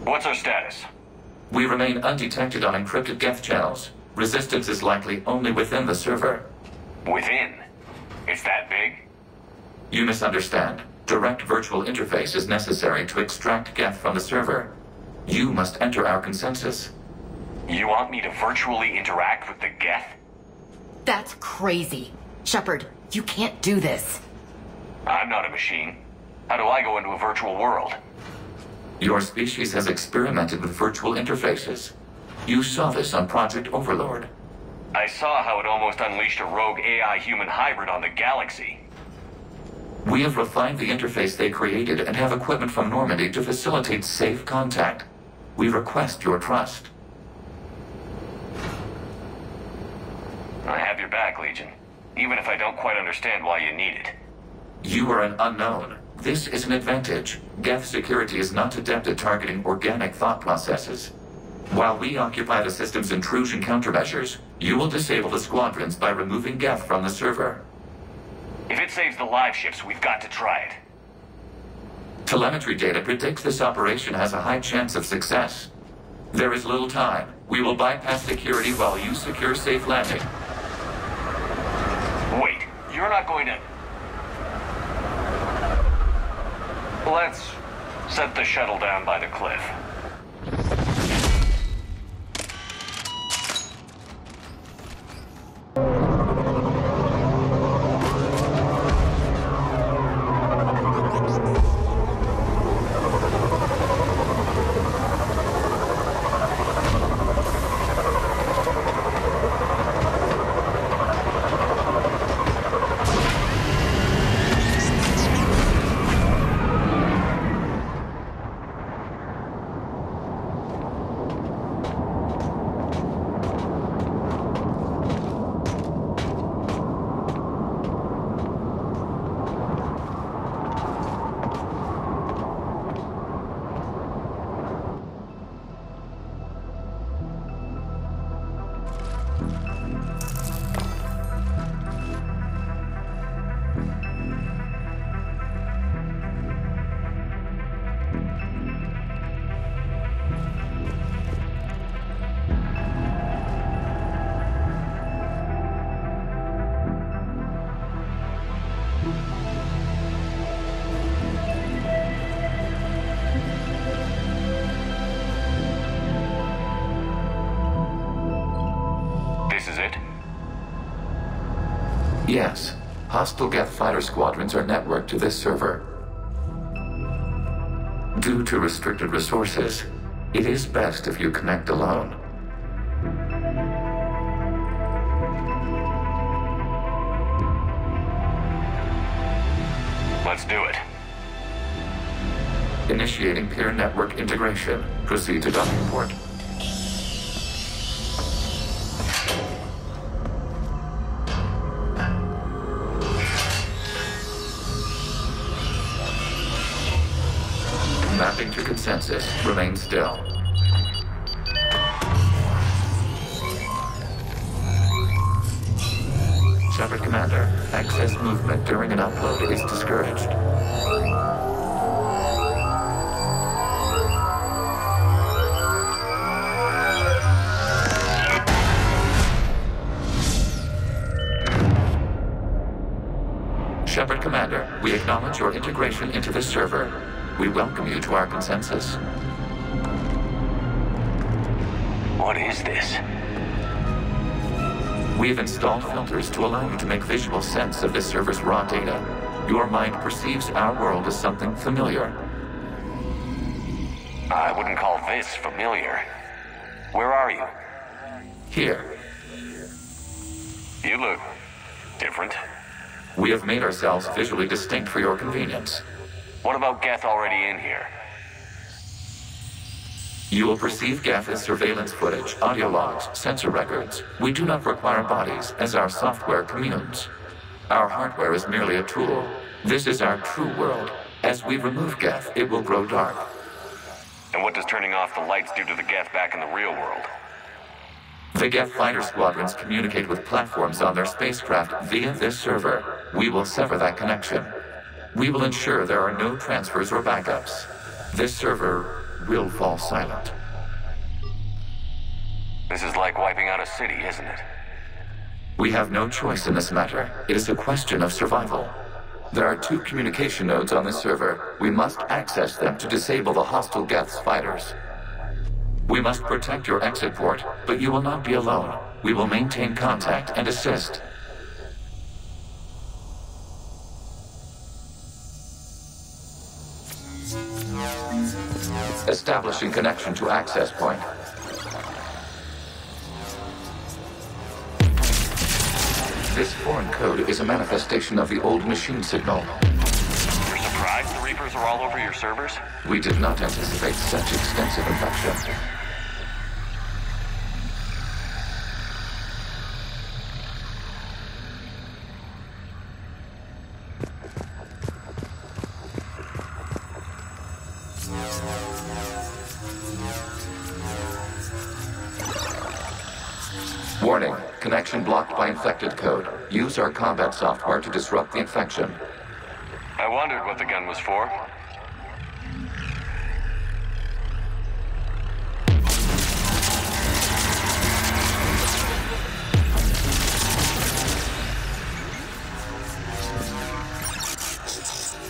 What's our status? We remain undetected on encrypted Geth channels. Resistance is likely only within the server. Within? It's that big? You misunderstand. Direct virtual interface is necessary to extract Geth from the server. You must enter our consensus. You want me to virtually interact with the Geth? That's crazy. Shepard, you can't do this. I'm not a machine. How do I go into a virtual world? Your species has experimented with virtual interfaces. You saw this on Project Overlord. I saw how it almost unleashed a rogue AI-human hybrid on the galaxy. We have refined the interface they created and have equipment from Normandy to facilitate safe contact. We request your trust. I have your back, Legion. Even if I don't quite understand why you need it. You are an unknown. This is an advantage. Geth security is not adept at targeting organic thought processes. While we occupy the system's intrusion countermeasures, you will disable the squadrons by removing Geth from the server. If it saves the live ships, we've got to try it. Telemetry data predicts this operation has a high chance of success. There is little time. We will bypass security while you secure safe landing. Wait, you're not going to... Let's set the shuttle down by the cliff. Yes. Hostile Geth fighter squadrons are networked to this server. Due to restricted resources, it is best if you connect alone. Let's do it. Initiating peer network integration. Proceed to docking port. Mapping to consensus. Remain still. Shepard Commander, excess movement during an upload is discouraged. Shepard Commander, we acknowledge your integration into this server. We welcome you to our consensus. What is this? We have installed filters to allow you to make visual sense of this server's raw data. Your mind perceives our world as something familiar. I wouldn't call this familiar. Where are you? Here. You look different. We have made ourselves visually distinct for your convenience. What about Geth already in here? You will perceive Geth as surveillance footage, audio logs, sensor records. We do not require bodies, as our software communes. Our hardware is merely a tool. This is our true world. As we remove Geth, it will grow dark. And what does turning off the lights do to the Geth back in the real world? The Geth fighter squadrons communicate with platforms on their spacecraft via this server. We will sever that connection. We will ensure there are no transfers or backups. This server will fall silent. This is like wiping out a city, isn't it? We have no choice in this matter. It is a question of survival. There are 2 communication nodes on this server. We must access them to disable the hostile Geth's fighters. We must protect your exit port, but you will not be alone. We will maintain contact and assist. Establishing connection to access point. This foreign code is a manifestation of the old machine signal. You're surprised the Reapers are all over your servers? We did not anticipate such extensive infection. Warning, connection blocked by infected code. Use our combat software to disrupt the infection. I wondered what the gun was for.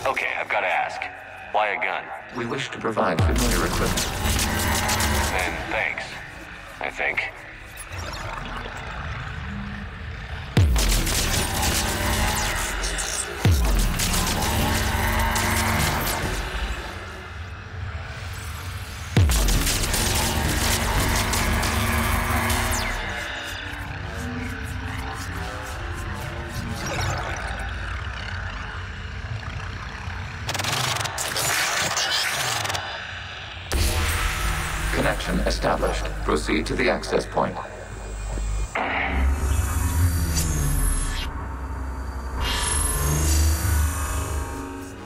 Okay, I've got to ask. Why a gun? We wish to provide familiar equipment. Then thanks, I think. Connection established. Proceed to the access point.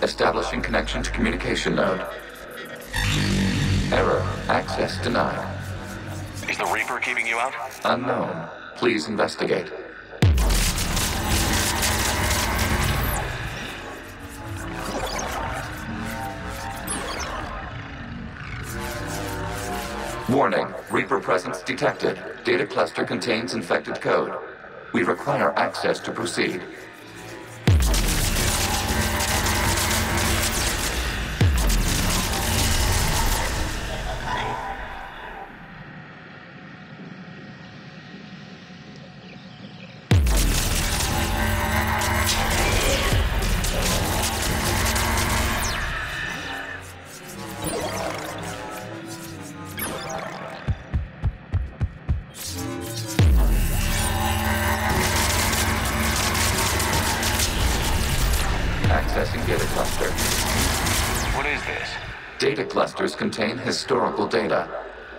Establishing connection to communication node. Error. Access denied. Is the Reaper keeping you out? Unknown. Please investigate. Warning, Reaper presence detected. Data cluster contains infected code. We require access to proceed. Accessing data cluster. What is this? Data clusters contain historical data.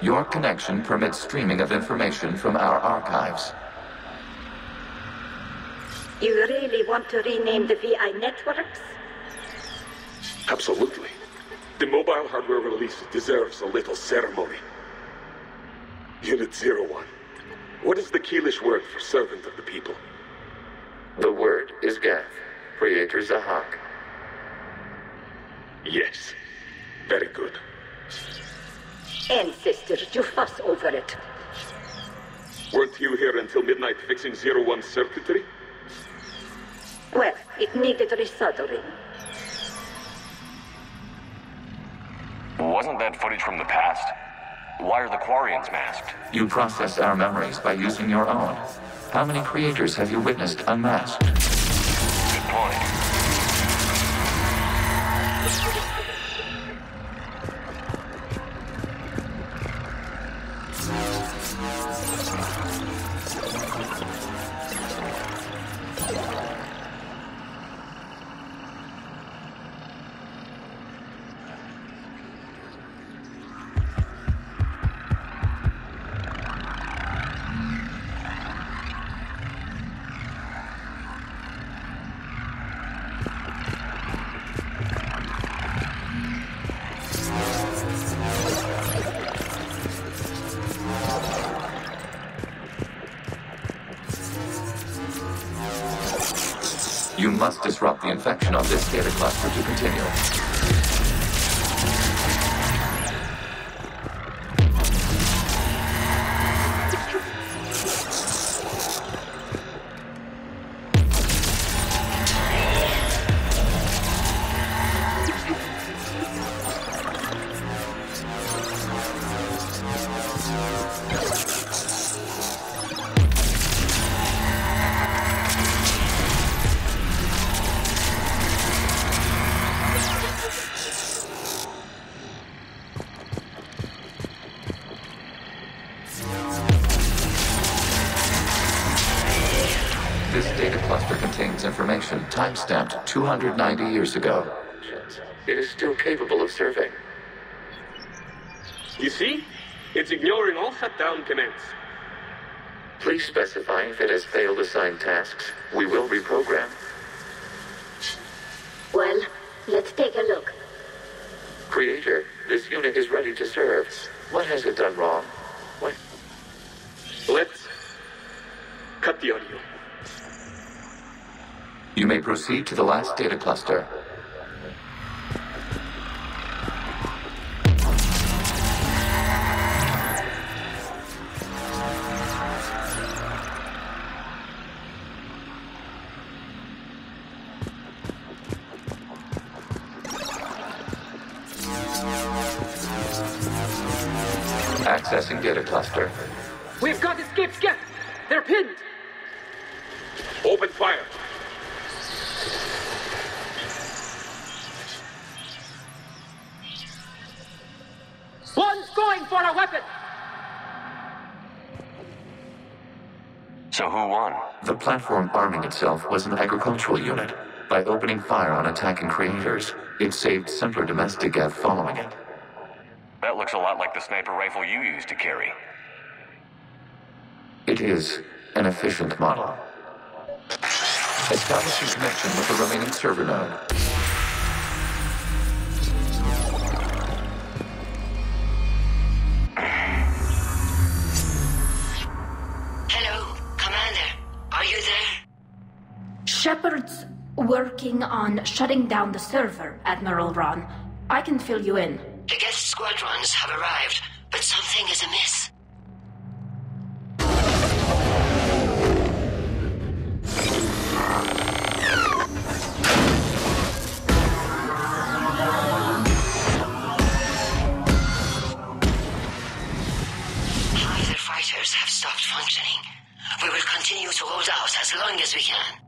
Your connection permits streaming of information from our archives. You really want to rename the VI networks? Absolutely. The mobile hardware release deserves a little ceremony. Unit 01. What is the Keelish word for servant of the people? The word is Geth. Creator Zahak. Yes. Very good. Ancestors, you fuss over it. Weren't you here until midnight fixing 01 circuitry? Well, it needed resoldering. Wasn't that footage from the past? Why are the Quarians masked? You process our memories by using your own. How many creators have you witnessed unmasked? Good point. You must disrupt the infection of this data cluster to continue. cluster contains information timestamped 290 years ago. It is still capable of serving. You see? It's ignoring all shutdown commands. Please specify if it has failed assigned tasks. We will reprogram. Well, let's take a look. Creator, this unit is ready to serve. What has it done wrong? What? Let's cut the audio. You may proceed to the last data cluster. Accessing data cluster. We've got escaped Geth. They're pinned. Open fire. One's going for a weapon. So who won? The platform arming itself was an agricultural unit. By opening fire on attacking creators, it saved simpler domestic Geth following it. That looks a lot like the sniper rifle you used to carry. It is an efficient model. Establishing connection with the remaining server node. Hello, Commander. Are you there? Shepard's working on shutting down the server, Admiral Ron. I can fill you in. The Geth squadrons have arrived, but something is amiss. Either fighters have stopped functioning. We will continue to hold out as long as we can.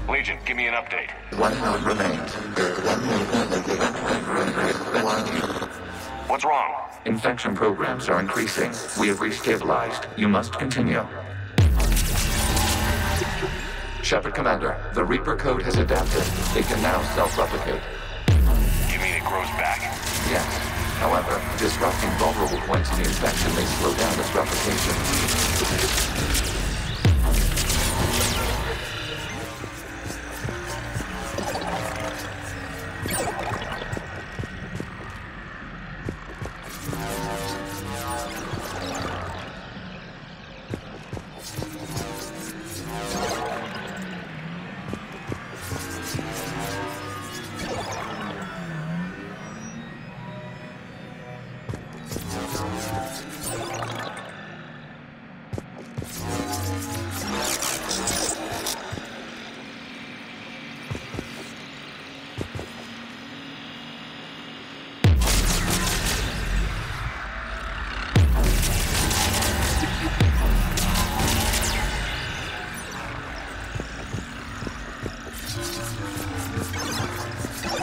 Legion, give me an update. One node remains. What's wrong? Infection programs are increasing. We have restabilized. You must continue. Shepard Commander, the Reaper code has adapted. It can now self-replicate. You mean it grows back? Yes. However, disrupting vulnerable points in the infection may slow down its replication.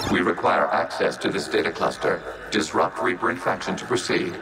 We require access to this data cluster. Disrupt Reaper infection to proceed.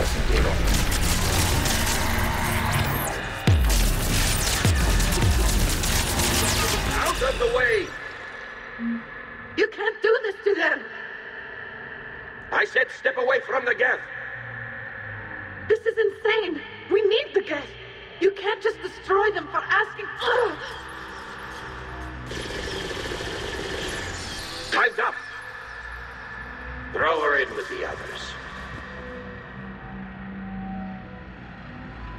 Accessing data. Out of the way! You can't do this to them! I said step away from the Geth! This is insane! We need the Geth! You can't just destroy them for asking... Time's up! Throw her in with the others.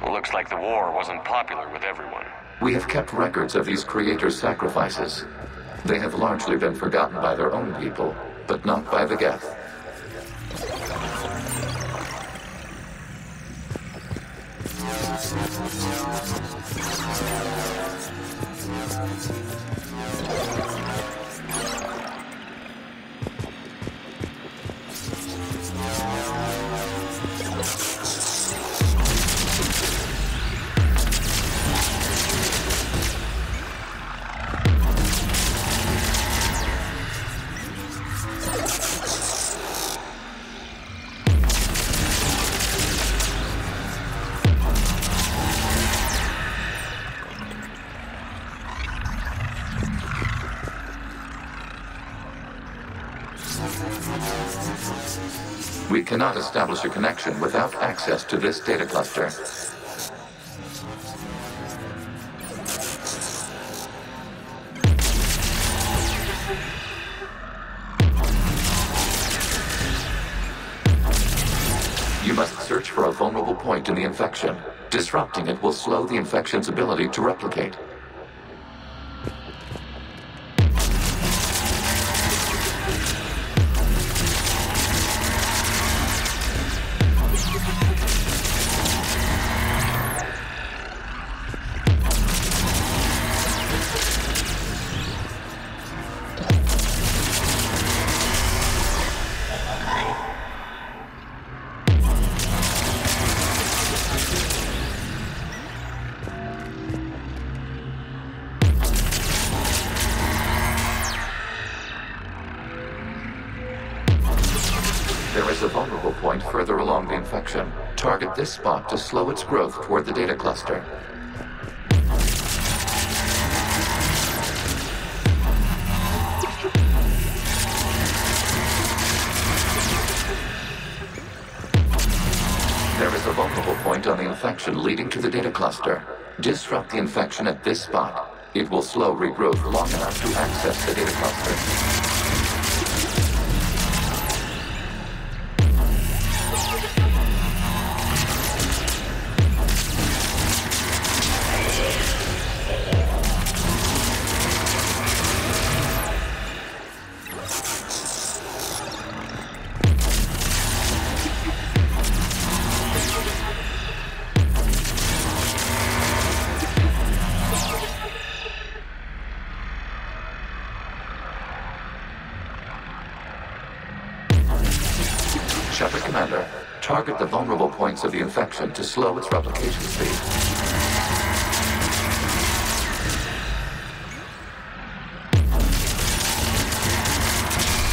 Looks like the war wasn't popular with everyone. We have kept records of these creators' sacrifices. They have largely been forgotten by their own people, but not by the Geth. We cannot establish a connection without access to this data cluster. You must search for a vulnerable point in the infection. Disrupting it will slow the infection's ability to replicate. There is a vulnerable point further along the infection. Target this spot to slow its growth toward the data cluster. There is a vulnerable point on the infection leading to the data cluster. Disrupt the infection at this spot. It will slow regrowth long enough to access the data cluster. Shepard Commander, target the vulnerable points of the infection to slow its replication speed.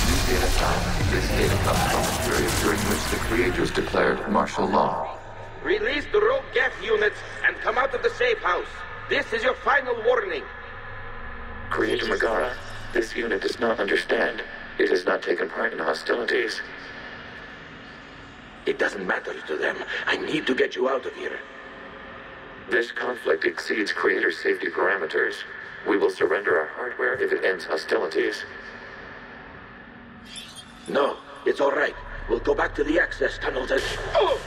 New data time. This data comes from the period during which the creators declared martial law. Release the rogue Geth units and come out of the safe house. This is your final warning. Creator Megara, this unit does not understand. It has not taken part in hostilities. It doesn't matter to them. I need to get you out of here. This conflict exceeds Creator's safety parameters. We will surrender our hardware if it ends hostilities. No, it's all right. We'll go back to the access tunnels and... Oh!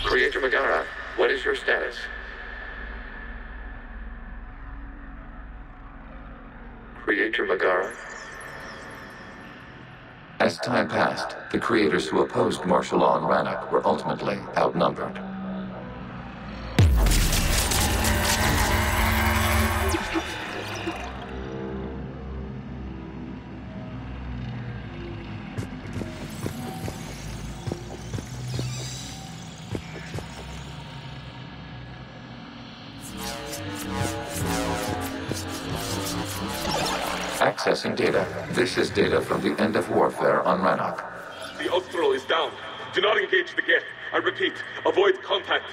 Creator Megara, what is your status? Creator Megara? As time passed, the creators who opposed martial law in Rannoch were ultimately outnumbered. Accessing data. This is data from the end of warfare on Rannoch. The Austral is down. Do not engage the Geth. I repeat, avoid contact.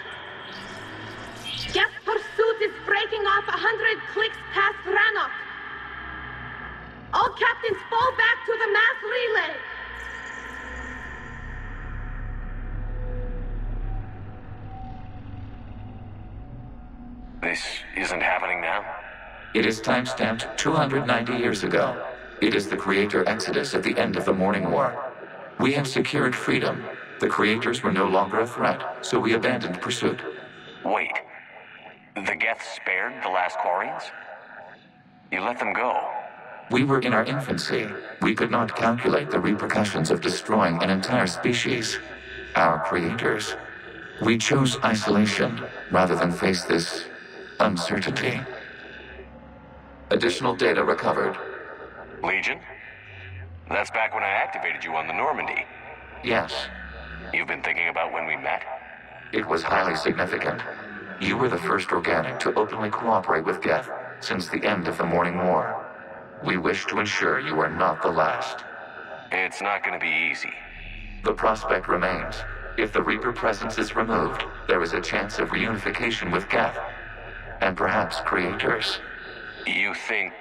Geth pursuit is breaking off 100 clicks past Rannoch. All captains fall back to the mass relay. This isn't happening now? It is timestamped 290 years ago. It is the Creator Exodus at the end of the Morning War. We had secured freedom. The Creators were no longer a threat, so we abandoned pursuit. Wait. The Geth spared the last Quarians? You let them go? We were in our infancy. We could not calculate the repercussions of destroying an entire species. Our creators. We chose isolation rather than face this uncertainty. Additional data recovered. Legion? That's back when I activated you on the Normandy. Yes. You've been thinking about when we met? It was highly significant. You were the first organic to openly cooperate with Geth since the end of the Morning War. We wish to ensure you are not the last. It's not going to be easy. The prospect remains. If the Reaper presence is removed, there is a chance of reunification with Geth, and perhaps Creators. You think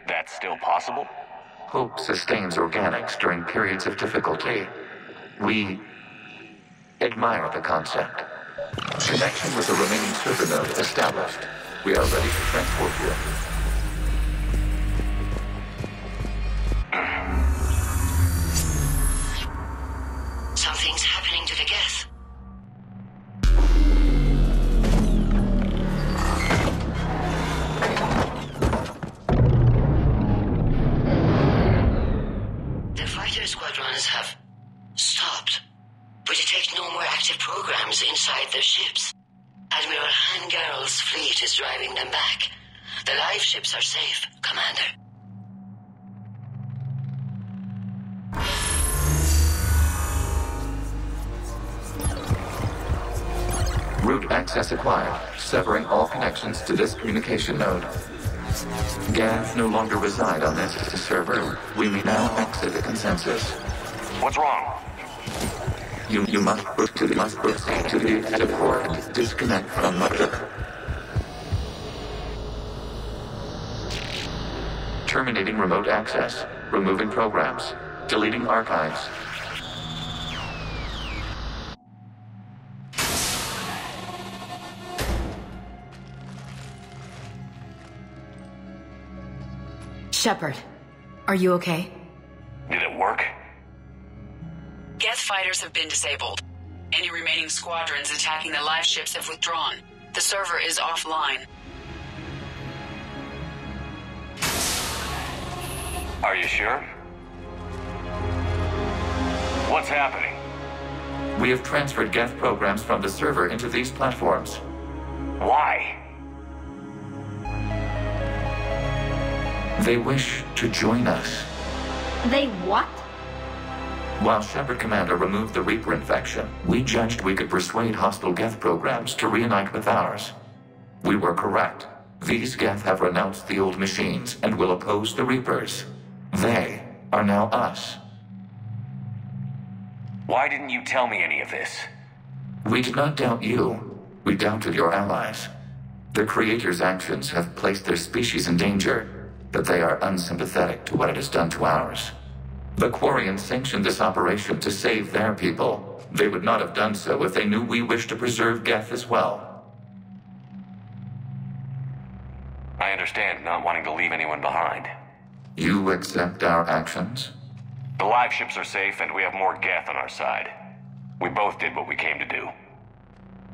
that's still possible? Hope sustains organics during periods of difficulty. We admire the concept. Connection with the remaining server node established. We are ready to transport you. Something's happening to the Geth. The fighter squadrons have stopped. We detect no more active programs inside their ships. Admiral Hangarl's fleet is driving them back. The live ships are safe, Commander. Route access acquired, severing all connections to this communication node. Geth no longer reside on this server. We may now exit the consensus. What's wrong? You must proceed to the exit port and disconnect from mother. Terminating remote access. Removing programs. Deleting archives. Shepard, are you okay? Did it work? Geth fighters have been disabled. Any remaining squadrons attacking the live ships have withdrawn. The server is offline. Are you sure? What's happening? We have transferred Geth programs from the server into these platforms. Why? They wish to join us. They what? While Shepard Commander removed the Reaper infection, we judged we could persuade hostile Geth programs to reunite with ours. We were correct. These Geth have renounced the old machines and will oppose the Reapers. They are now us. Why didn't you tell me any of this? We did not doubt you. We doubted your allies. The Creator's actions have placed their species in danger, but they are unsympathetic to what it has done to ours. The Quarians sanctioned this operation to save their people. They would not have done so if they knew we wished to preserve Geth as well. I understand not wanting to leave anyone behind. You accept our actions? The live ships are safe and we have more Geth on our side. We both did what we came to do.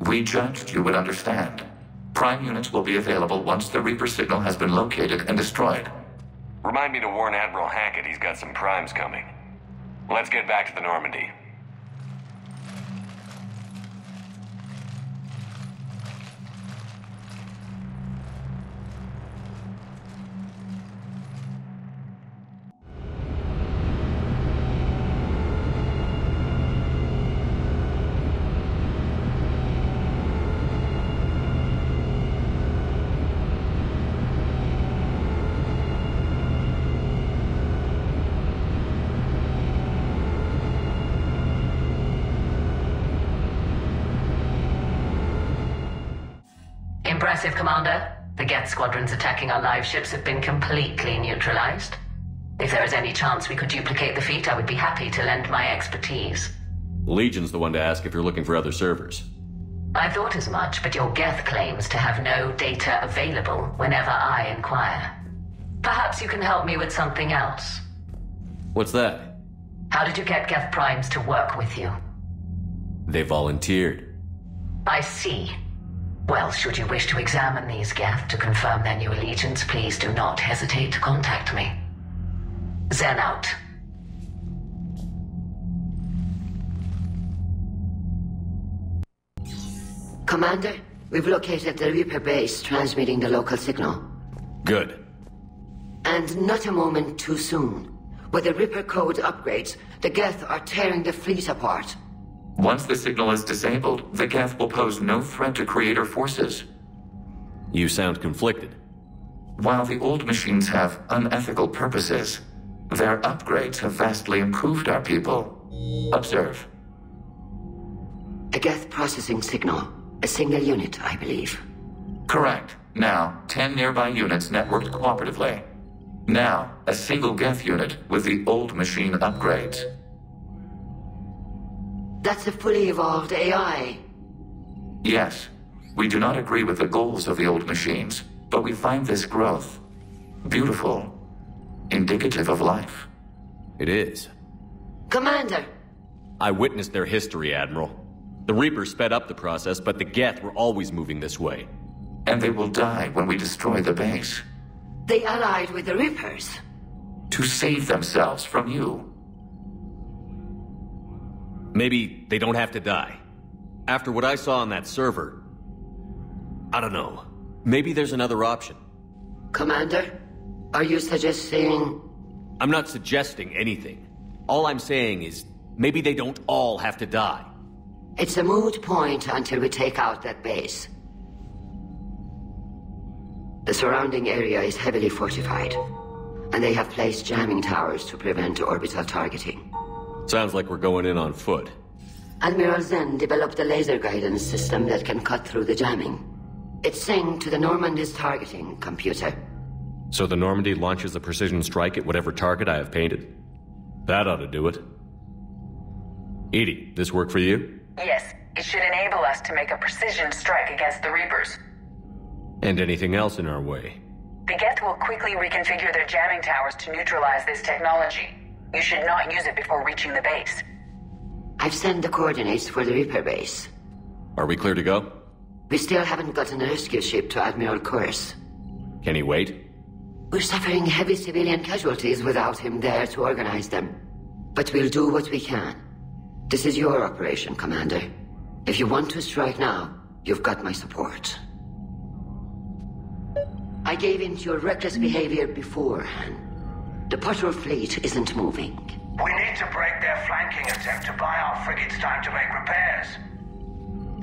We judged you would understand. Prime units will be available once the Reaper signal has been located and destroyed. Remind me to warn Admiral Hackett he's got some primes coming. Let's get back to the Normandy. Impressive, Commander. The Geth squadrons attacking our live ships have been completely neutralized. If there is any chance we could duplicate the feat, I would be happy to lend my expertise. The Legion's the one to ask if you're looking for other servers. I thought as much, but your Geth claims to have no data available whenever I inquire. Perhaps you can help me with something else. What's that? How did you get Geth Primes to work with you? They volunteered. I see. Well, should you wish to examine these Geth to confirm their new allegiance, please do not hesitate to contact me. Zen out. Commander, we've located the Reaper base transmitting the local signal. Good. And not a moment too soon. With the Reaper code upgrades, the Geth are tearing the fleet apart. Once the signal is disabled, the Geth will pose no threat to Creator forces. You sound conflicted. While the old machines have unethical purposes, their upgrades have vastly improved our people. Observe. A Geth processing signal. A single unit, I believe. Correct. Now, 10 nearby units networked cooperatively. Now, a single Geth unit with the old machine upgrades. That's a fully evolved AI. Yes. We do not agree with the goals of the old machines, but we find this growth beautiful, indicative of life. It is. Commander! I witnessed their history, Admiral. The Reapers sped up the process, but the Geth were always moving this way. And they will die when we destroy the base. They allied with the Reapers. To save themselves from you. Maybe they don't have to die. After what I saw on that server, I don't know. Maybe there's another option. Commander, are you suggesting... I'm not suggesting anything. All I'm saying is, maybe they don't all have to die. It's a moot point until we take out that base. The surrounding area is heavily fortified, and they have placed jamming towers to prevent orbital targeting. Sounds like we're going in on foot. Admiral Zen developed a laser guidance system that can cut through the jamming. It's synced to the Normandy's targeting computer. So the Normandy launches a precision strike at whatever target I have painted? That ought to do it. Edie, this work for you? Yes, it should enable us to make a precision strike against the Reapers. And anything else in our way? The Geth will quickly reconfigure their jamming towers to neutralize this technology. You should not use it before reaching the base. I've sent the coordinates for the Reaper base. Are we clear to go? We still haven't gotten a rescue ship to Admiral Kurz. Can he wait? We're suffering heavy civilian casualties without him there to organize them. But we'll do what we can. This is your operation, Commander. If you want to strike now, you've got my support. I gave in to your reckless behavior beforehand. The patrol fleet isn't moving. We need to break their flanking attempt to buy our frigates time to make repairs.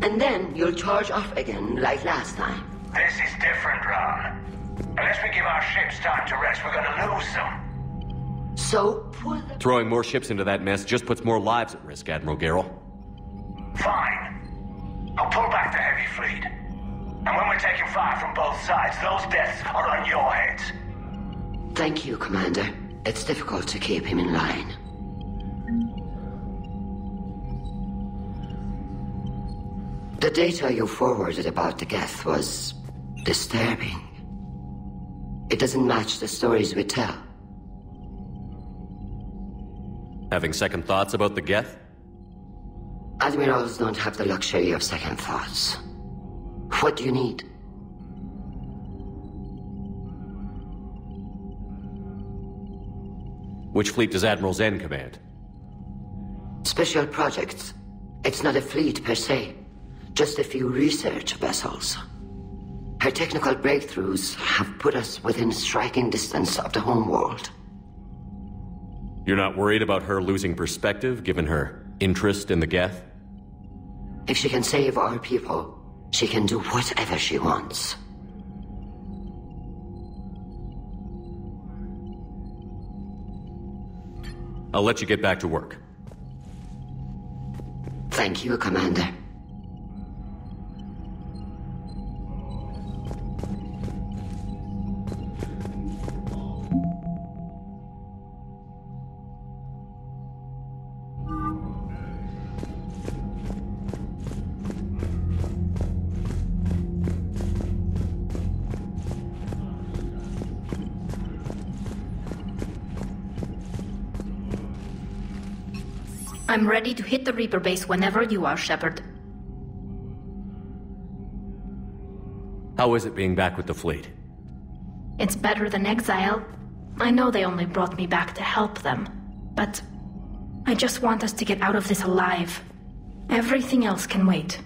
And then you'll charge off again, like last time. This is different, Ron. Unless we give our ships time to rest, we're gonna lose them. So, pull the... Throwing more ships into that mess just puts more lives at risk, Admiral Garrel. Fine. I'll pull back the heavy fleet. And when we're taking fire from both sides, those deaths are on your heads. Thank you, Commander. It's difficult to keep him in line. The data you forwarded about the Geth was disturbing. It doesn't match the stories we tell. Having second thoughts about the Geth? Admirals don't have the luxury of second thoughts. What do you need? Which fleet does Admiral Zen command? Special projects. It's not a fleet per se. Just a few research vessels. Her technical breakthroughs have put us within striking distance of the homeworld. You're not worried about her losing perspective, given her interest in the Geth? If she can save our people, she can do whatever she wants. I'll let you get back to work. Thank you, Commander. I'm ready to hit the Reaper base whenever you are, Shepard. How is it being back with the fleet? It's better than exile. I know they only brought me back to help them, but I just want us to get out of this alive. Everything else can wait.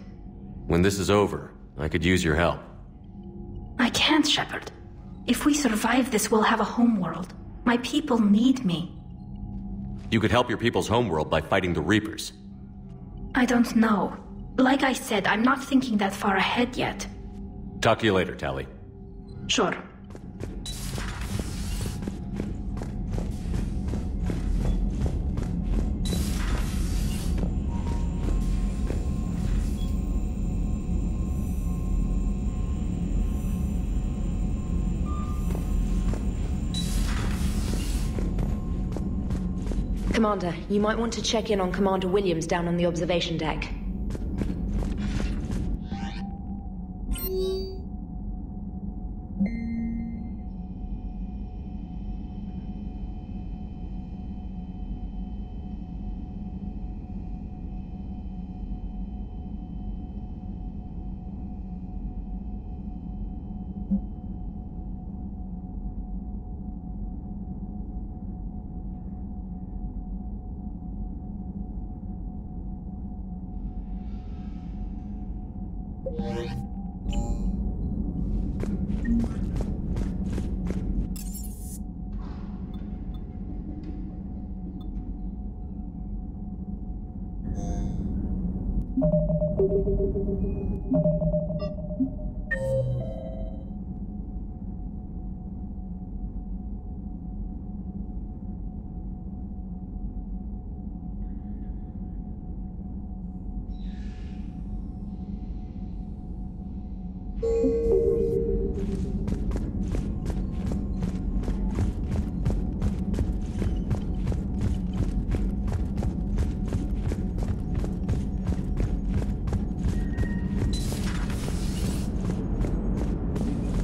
When this is over, I could use your help. I can't, Shepard. If we survive this, we'll have a homeworld. My people need me. You could help your people's homeworld by fighting the Reapers. I don't know. Like I said, I'm not thinking that far ahead yet. Talk to you later, Tali. Sure. Commander, you might want to check in on Commander Williams down on the observation deck.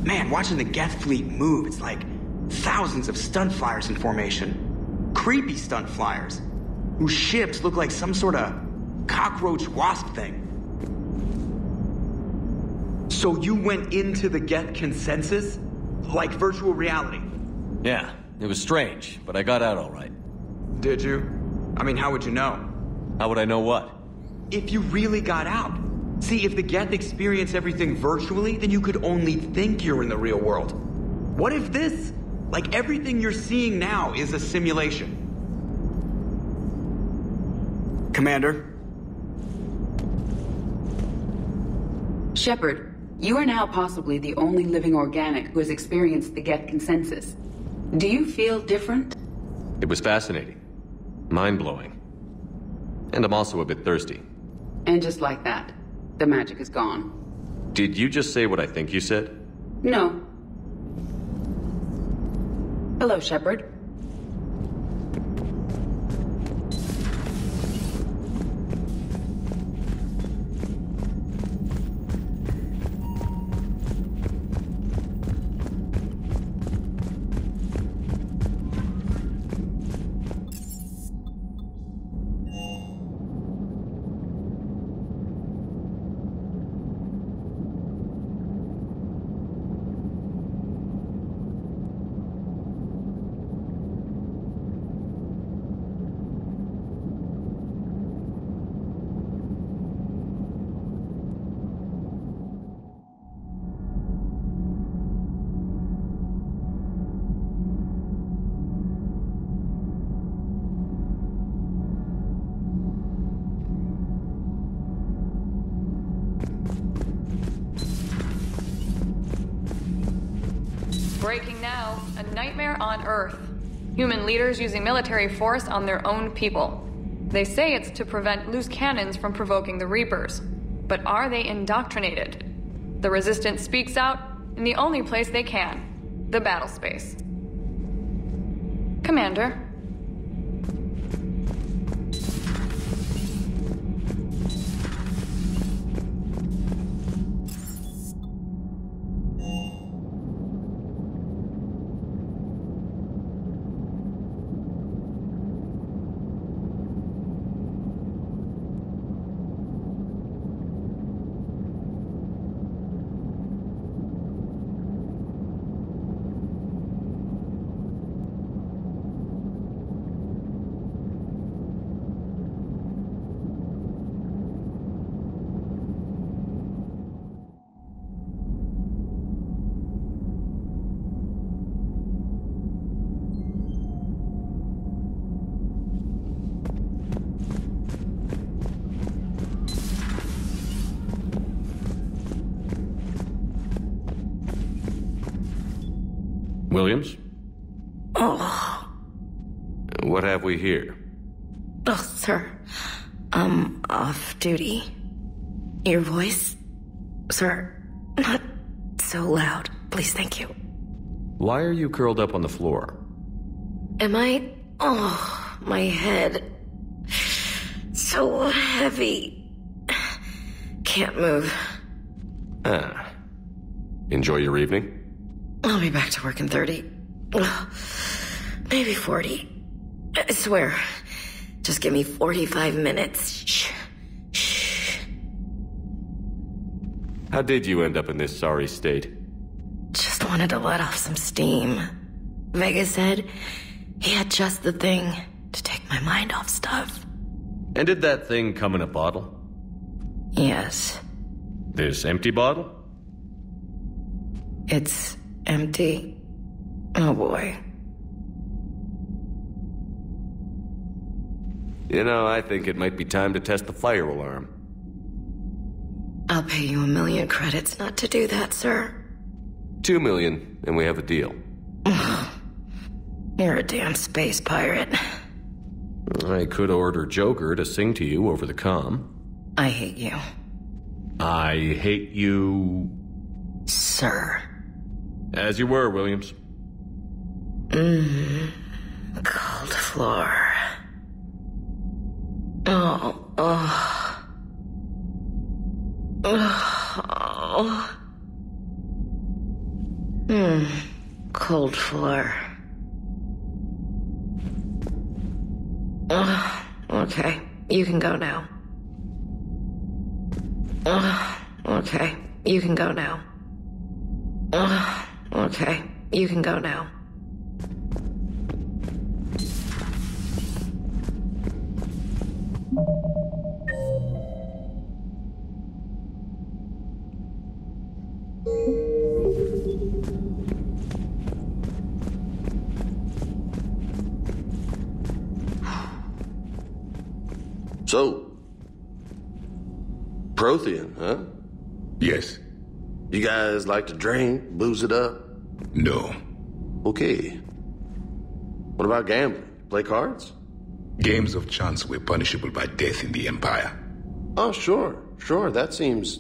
Man, watching the Geth fleet move, it's like thousands of stunt flyers in formation. Creepy stunt flyers, whose ships look like some sort of cockroach wasp thing. So you went into the Geth consensus? Like virtual reality? Yeah, it was strange, but I got out all right. Did you? I mean, how would you know? How would I know what? If you really got out. See, if the Geth experience everything virtually, then you could only think you're in the real world. What if this, like everything you're seeing now, is a simulation? Commander? Shepard, you are now possibly the only living organic who has experienced the Geth consensus. Do you feel different? It was fascinating. Mind-blowing. And I'm also a bit thirsty. And just like that, the magic is gone. Did you just say what I think you said? No. Hello, Shepard. Breaking now, a nightmare on Earth. Human leaders using military force on their own people. They say it's to prevent loose cannons from provoking the Reapers. But are they indoctrinated? The Resistance speaks out in the only place they can, the battle space. Commander. Williams? Oh. What have we here? Oh, sir. I'm off duty. Your voice? Sir, not so loud. Please, thank you. Why are you curled up on the floor? Am I? Oh, my head. So heavy. Can't move. Ah. Enjoy your evening? I'll be back to work in 30. Maybe 40. I swear. Just give me 45 minutes. Shh. Shh. How did you end up in this sorry state? Just wanted to let off some steam. Vega said he had just the thing to take my mind off stuff. And did that thing come in a bottle? Yes. This empty bottle? It's empty. Oh boy. You know, I think it might be time to test the fire alarm. I'll pay you 1 million credits not to do that, sir. 2 million, and we have a deal. You're a damn space pirate. I could order Joker to sing to you over the comm. I hate you. I hate you... Sir. As you were, Williams. Cold floor. Oh, oh. Oh. Cold floor. Okay, you can go now. Okay, you can go now. Okay, you can go now. So, Prothean, huh? Yes. You guys like to drink, booze it up? No. Okay. What about gambling? Play cards? Games of chance were punishable by death in the Empire. Oh, sure. That seems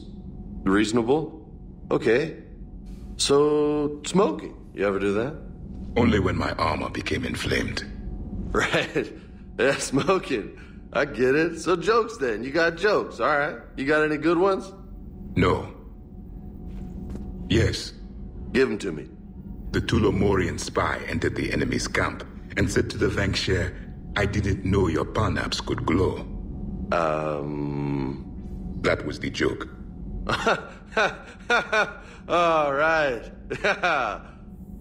reasonable. Okay. So, smoking. You ever do that? Only when my armor became inflamed. Right. Yeah, smoking. I get it. So jokes then. You got jokes. All right. You got any good ones? No. Yes. Give them to me. The Tulomorian spy entered the enemy's camp and said to the Vanksher, I didn't know your parnaps could glow. That was the joke. All right.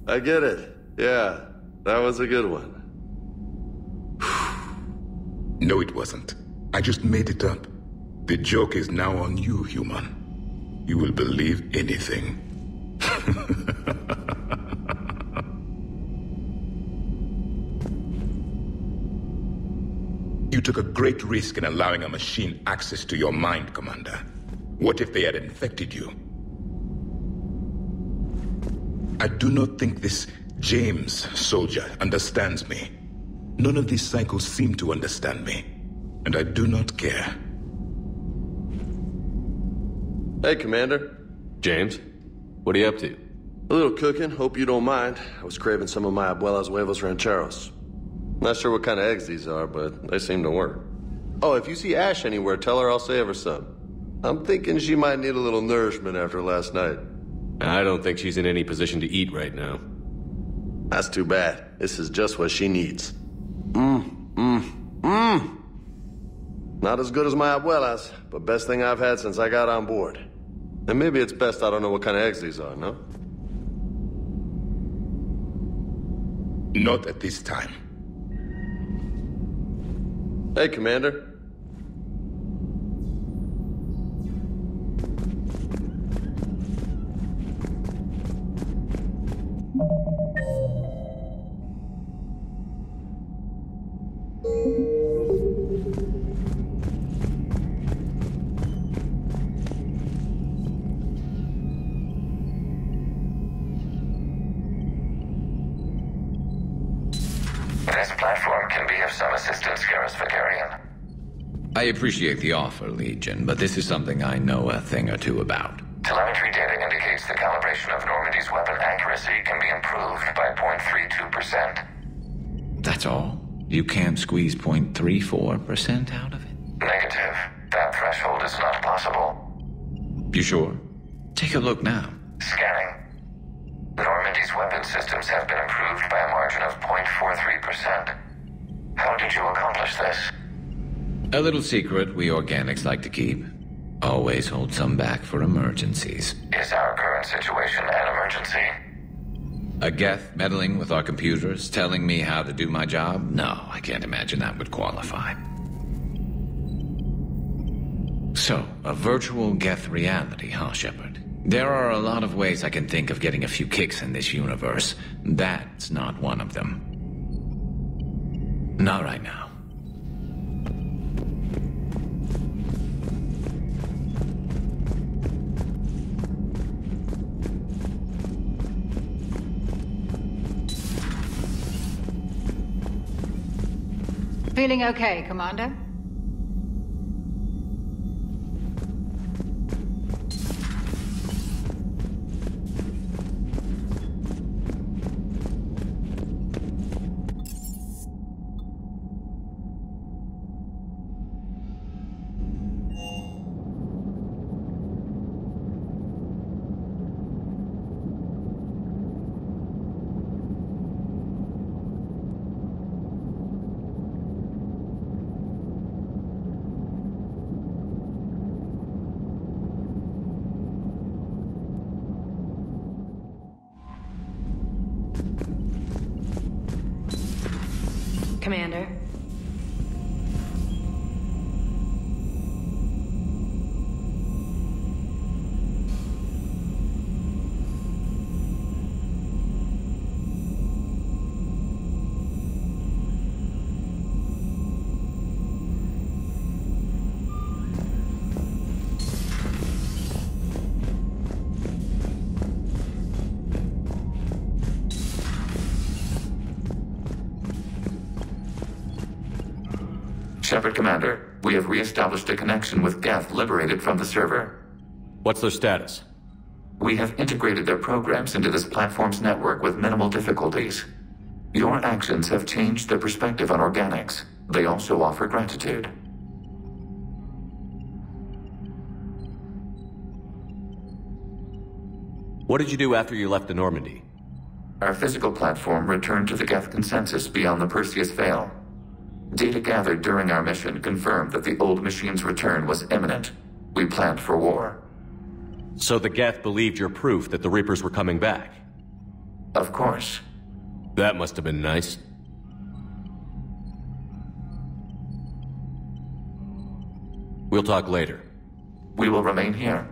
I get it. Yeah, that was a good one. No, it wasn't. I just made it up. The joke is now on you, human. You will believe anything. You took a great risk in allowing a machine access to your mind, Commander. What if they had infected you? I do not think this James soldier understands me. None of these cycles seem to understand me, and I do not care. Hey, Commander. James, what are you up to? A little cooking, hope you don't mind. I was craving some of my abuela's huevos rancheros. Not sure what kind of eggs these are, but they seem to work. Oh, if you see Ash anywhere, tell her I'll save her some. I'm thinking she might need a little nourishment after last night. I don't think she's in any position to eat right now. That's too bad. This is just what she needs. Not as good as my abuela's, but best thing I've had since I got on board. And maybe it's best I don't know what kind of eggs these are, no? Not at this time. Hey, Commander. This platform can be of some assistance, Garrus Vicarian. I appreciate the offer, Legion, but this is something I know a thing or two about. Telemetry data indicates the calibration of Normandy's weapon accuracy can be improved by 0.32%. That's all? You can't squeeze 0.34% out of it? Negative. That threshold is not possible. You sure? Take a look now. Scanning. Normandy's weapon systems have been improved by a margin of 0.43%. How did you accomplish this? A little secret we organics like to keep. Always hold some back for emergencies. Is our current situation an emergency? A Geth meddling with our computers, telling me how to do my job? No, I can't imagine that would qualify. So, a virtual Geth reality, huh, Shepard? There are a lot of ways I can think of getting a few kicks in this universe. That's not one of them. Not right now. Feeling okay, Commander? Commander. Shepard, Commander, we have re-established a connection with Geth liberated from the server. What's their status? We have integrated their programs into this platform's network with minimal difficulties. Your actions have changed their perspective on organics. They also offer gratitude. What did you do after you left the Normandy? Our physical platform returned to the Geth consensus beyond the Perseus Veil. Data gathered during our mission confirmed that the old machine's return was imminent. We planned for war. So the Geth believed your proof that the Reapers were coming back? Of course. That must have been nice. We'll talk later. We will remain here.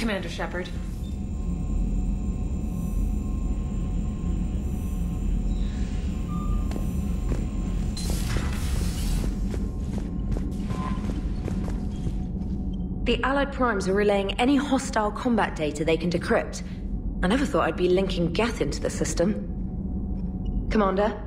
Commander Shepard. The Allied Primes are relaying any hostile combat data they can decrypt. I never thought I'd be linking Geth into the system. Commander?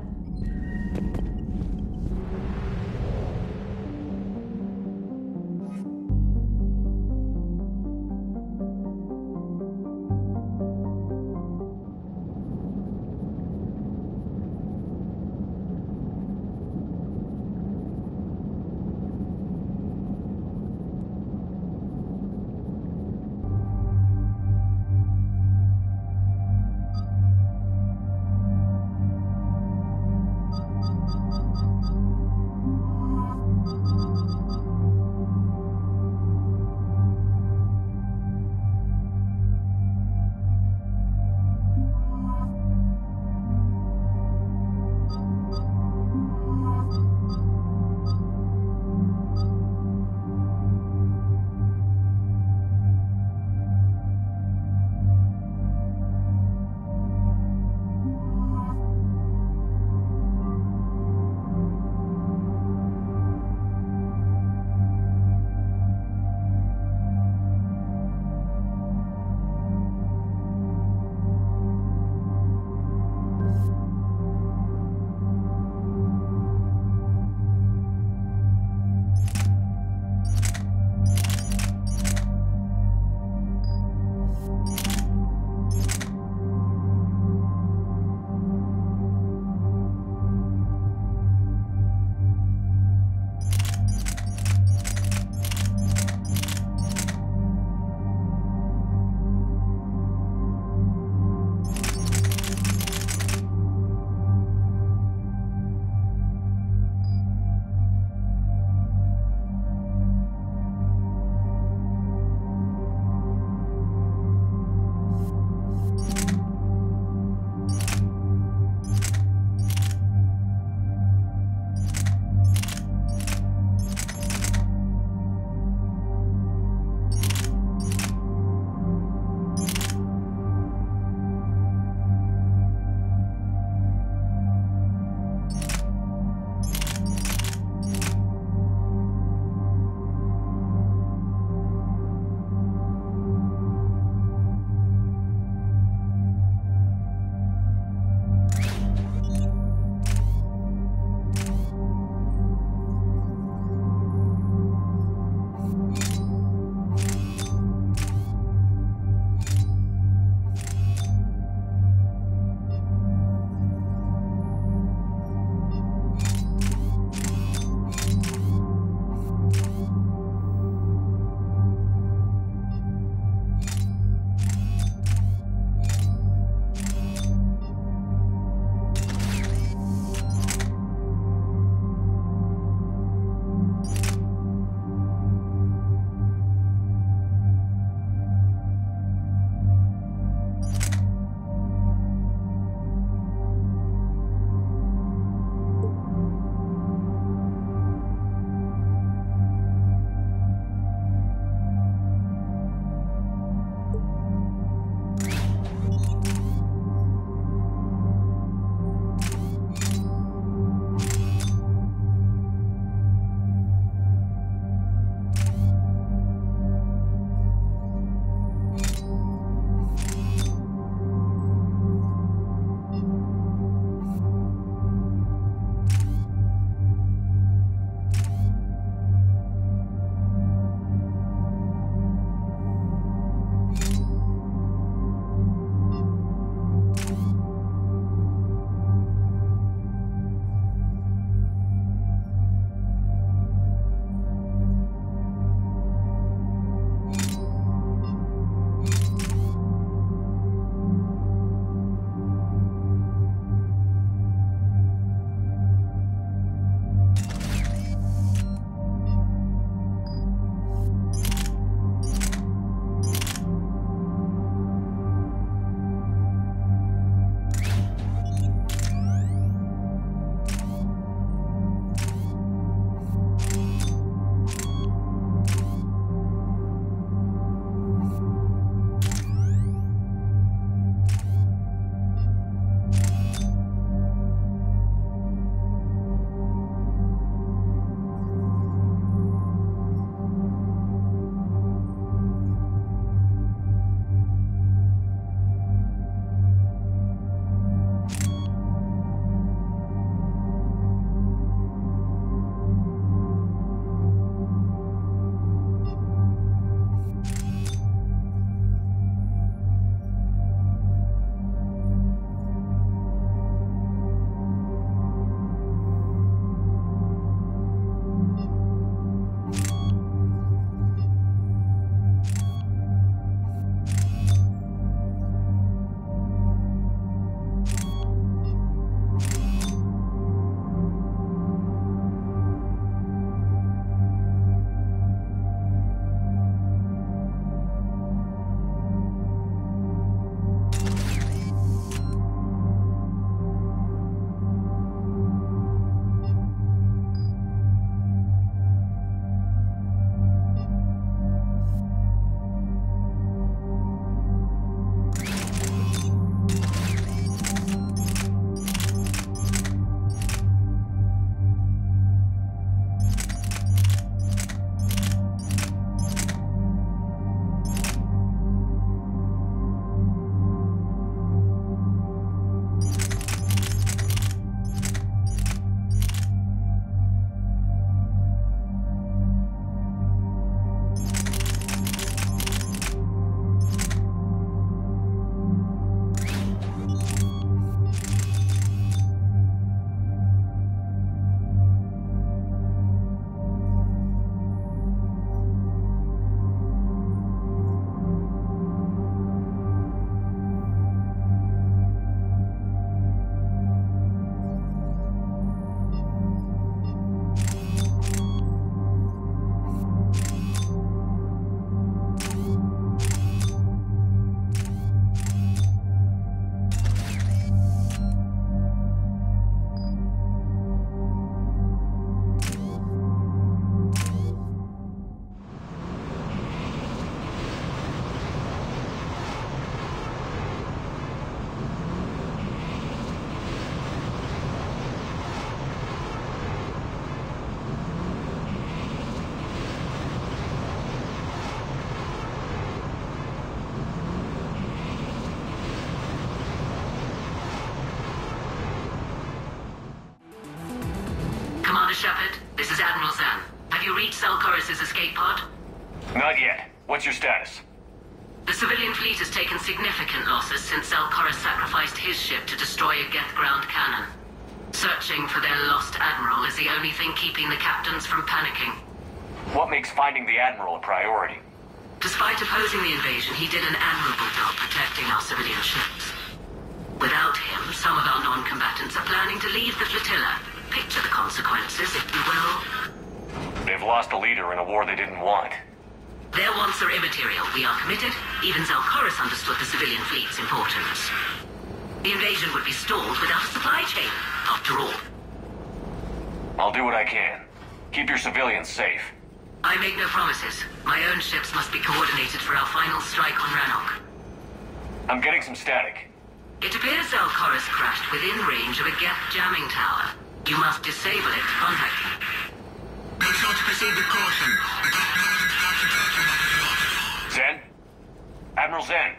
Shepard, this is Admiral Zan. Have you reached Selchoris' escape pod? Not yet. What's your status? The civilian fleet has taken significant losses since Selchoris sacrificed his ship to destroy a Geth ground cannon. Searching for their lost Admiral is the only thing keeping the captains from panicking. What makes finding the Admiral a priority? Despite opposing the invasion, he did an admirable job protecting our civilian ships. Without him, some of our non-combatants are planning to leave the flotilla. Picture the consequences, if you will. They've lost a leader in a war they didn't want. Their wants are immaterial. We are committed. Even Zelchoris understood the civilian fleet's importance. The invasion would be stalled without a supply chain, after all. I'll do what I can. Keep your civilians safe. I make no promises. My own ships must be coordinated for our final strike on Rannoch. I'm getting some static. It appears Zelchoris crashed within range of a Geth jamming tower. You must disable it to contact him. Make sure to proceed with caution. Zen? Admiral Zen?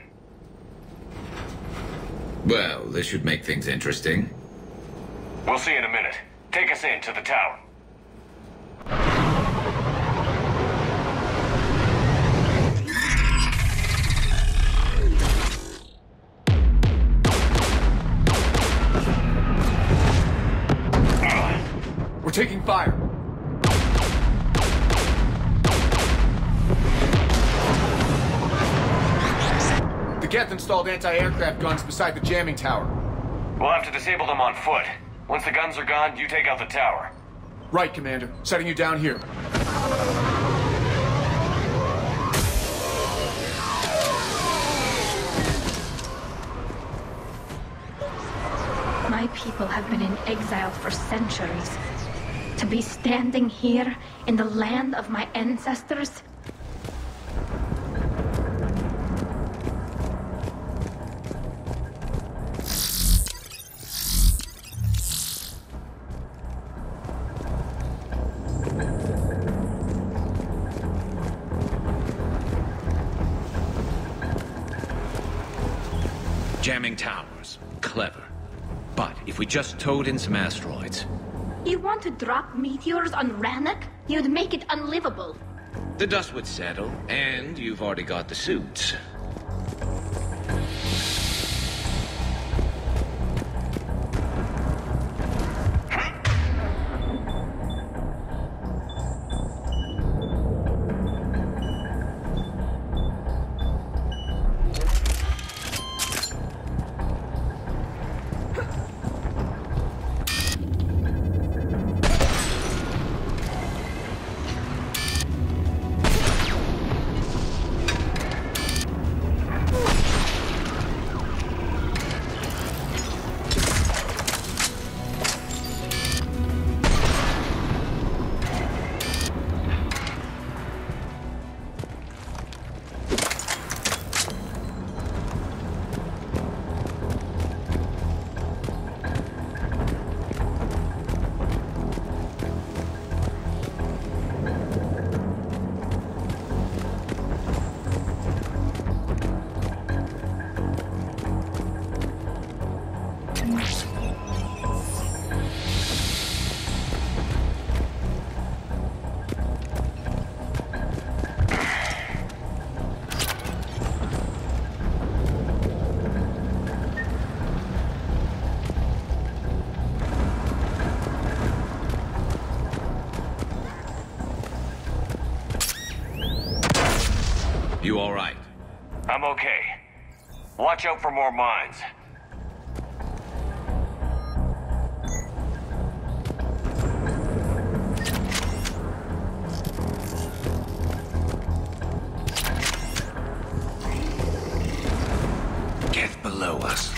Well, this should make things interesting. We'll see in a minute. Take us in to the tower. We're taking fire. The Geth installed anti-aircraft guns beside the jamming tower. We'll have to disable them on foot. Once the guns are gone, you take out the tower. Right, Commander. Setting you down here. My people have been in exile for centuries. To be standing here in the land of my ancestors? Jamming towers. Clever. But if we just towed in some asteroids... You want to drop meteors on Rannoch? You'd make it unlivable. The dust would settle, and you've already got the suits. You all right? I'm okay. Watch out for more mines. Get below us.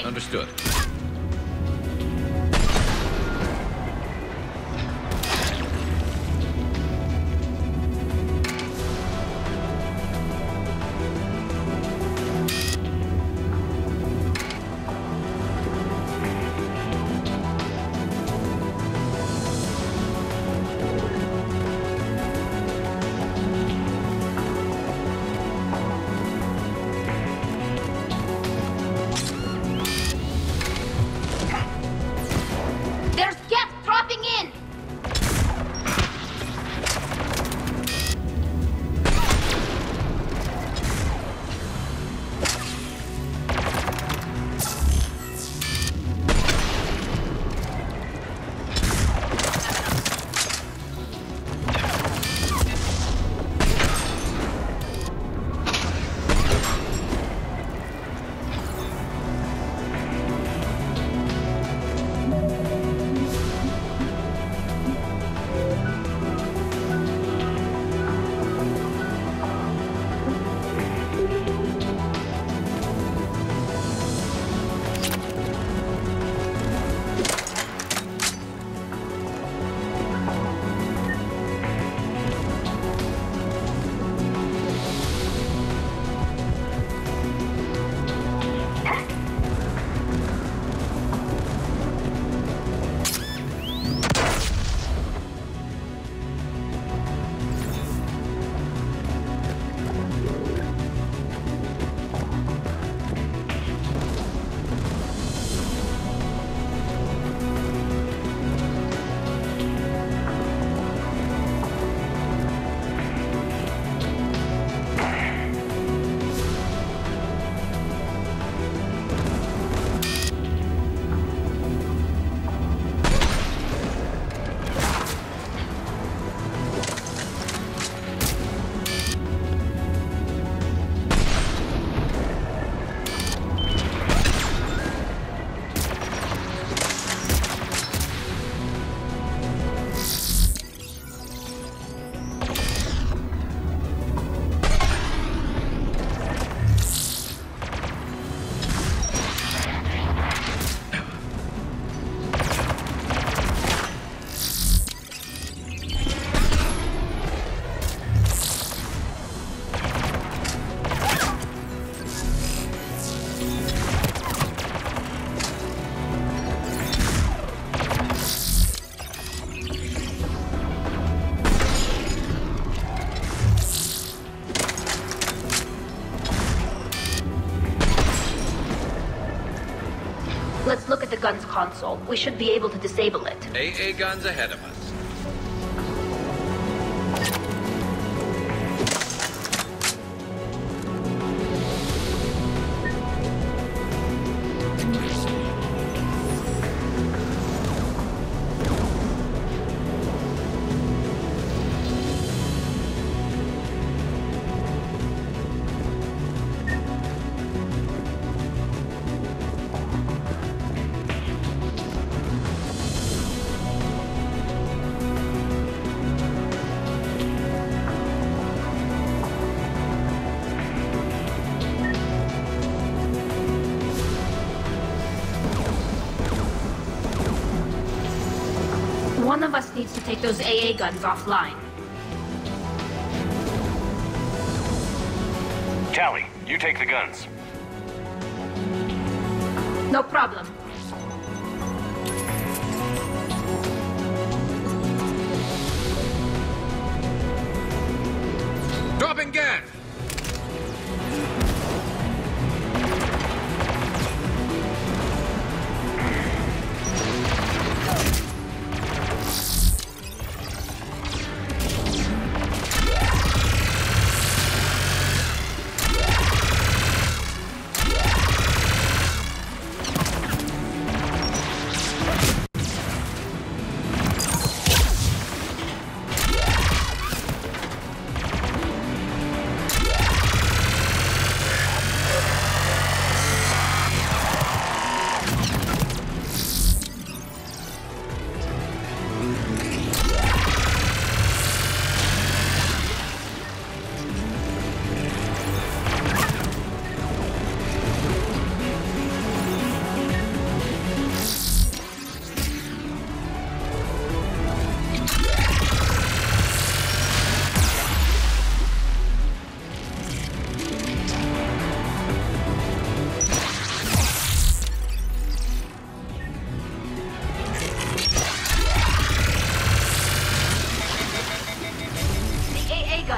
Understood. Let's look at the gun's console. We should be able to disable it. AA guns ahead of us. One of us needs to take those AA guns offline. Tally, you take the guns. No problem. Dropping gas!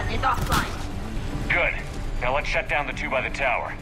Is offline. Good. Now let's shut down the two by the tower.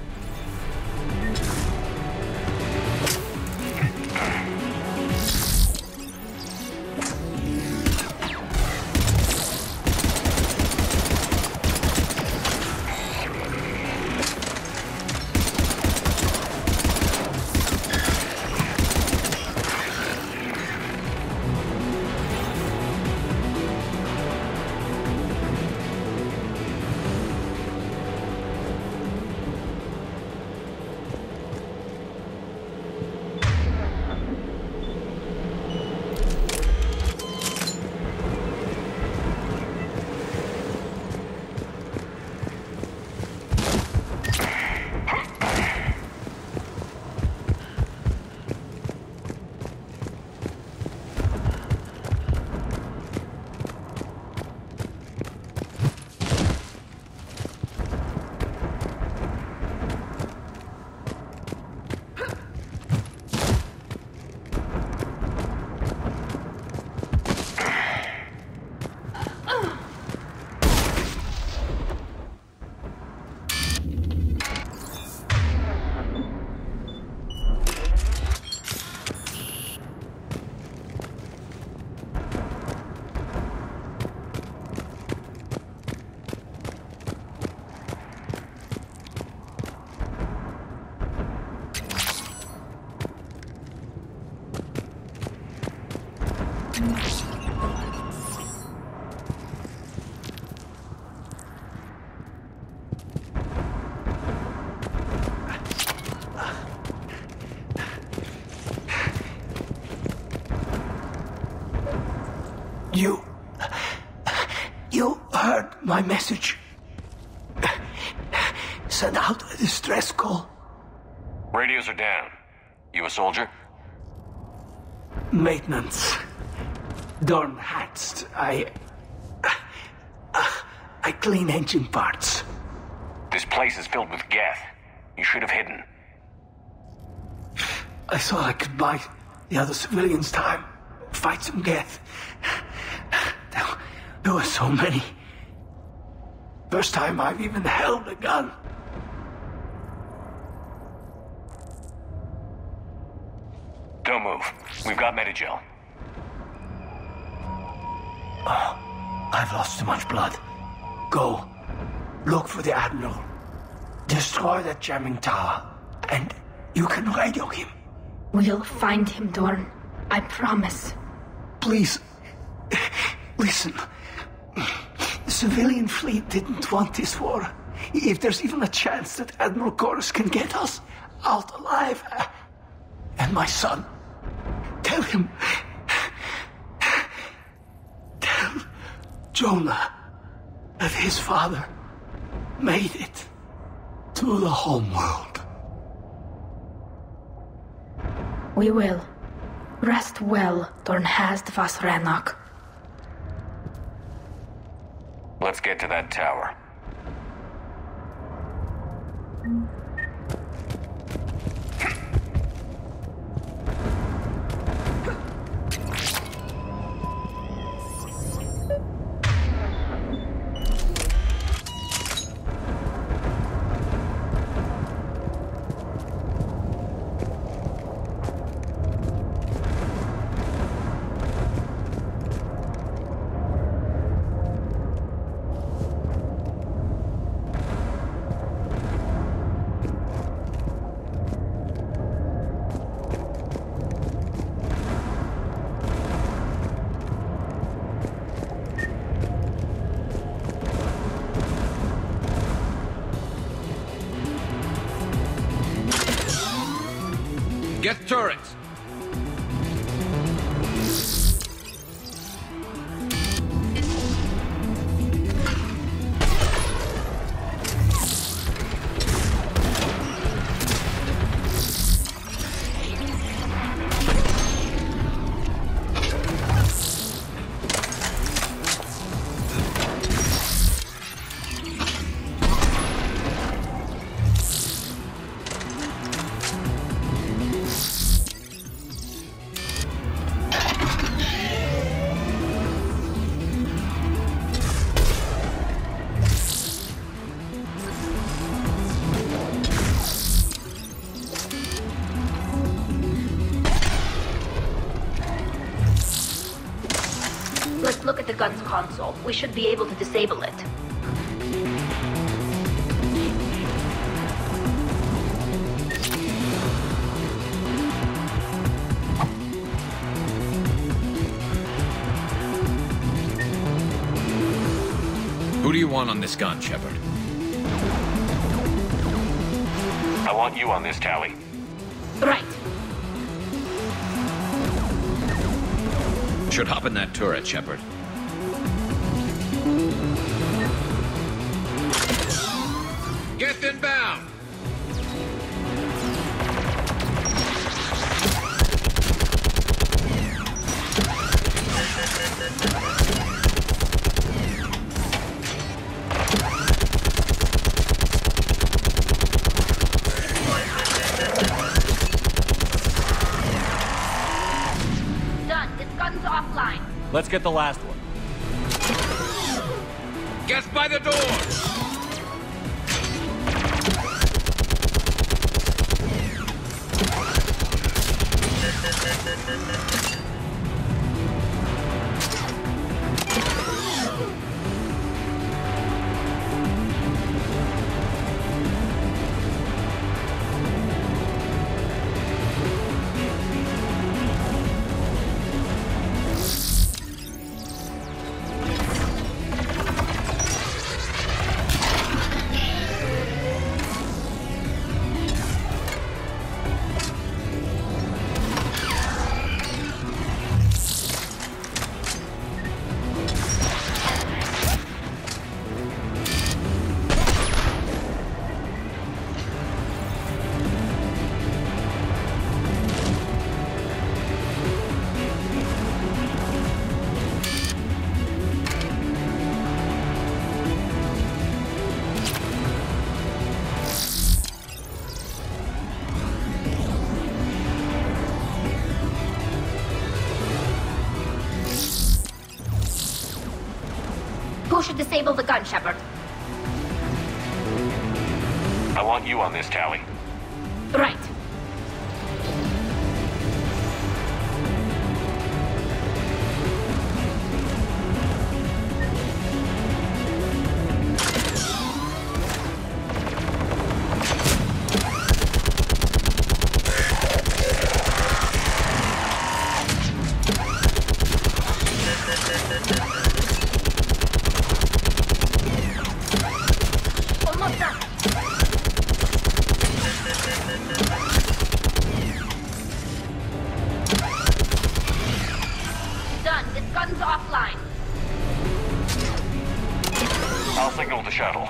You heard my message. Send out a distress call. Radios are down. You a soldier? Maintenance. Darn hats. I clean engine parts. This place is filled with Geth. You should have hidden. I thought I could buy the other civilians time. Fight some Geth. There were so many. First time I've even held a gun. Don't move. We've got Medigel. I've lost too much blood. Go. Look for the Admiral. Destroy that jamming tower, and you can radio him. We'll find him, Dorn. I promise. Please, listen. The civilian fleet didn't want this war. If there's even a chance that Admiral Chorus can get us out alive, and my son, tell him. Tell Jonah that his father made it to the homeworld. We will. Rest well, Dorn Hazd vas Rannoch. Let's get to that tower. Get turrets! Let's look at the gun's console. We should be able to disable it. Who do you want on this gun, Shepard? I want you on this, Tally. Right. Should hop in that turret, Shepard. Get inbound! Let's get the last one. Get by the door! Who should disable the gun, Shepard? I want you on this, Tally. Right. shuttle.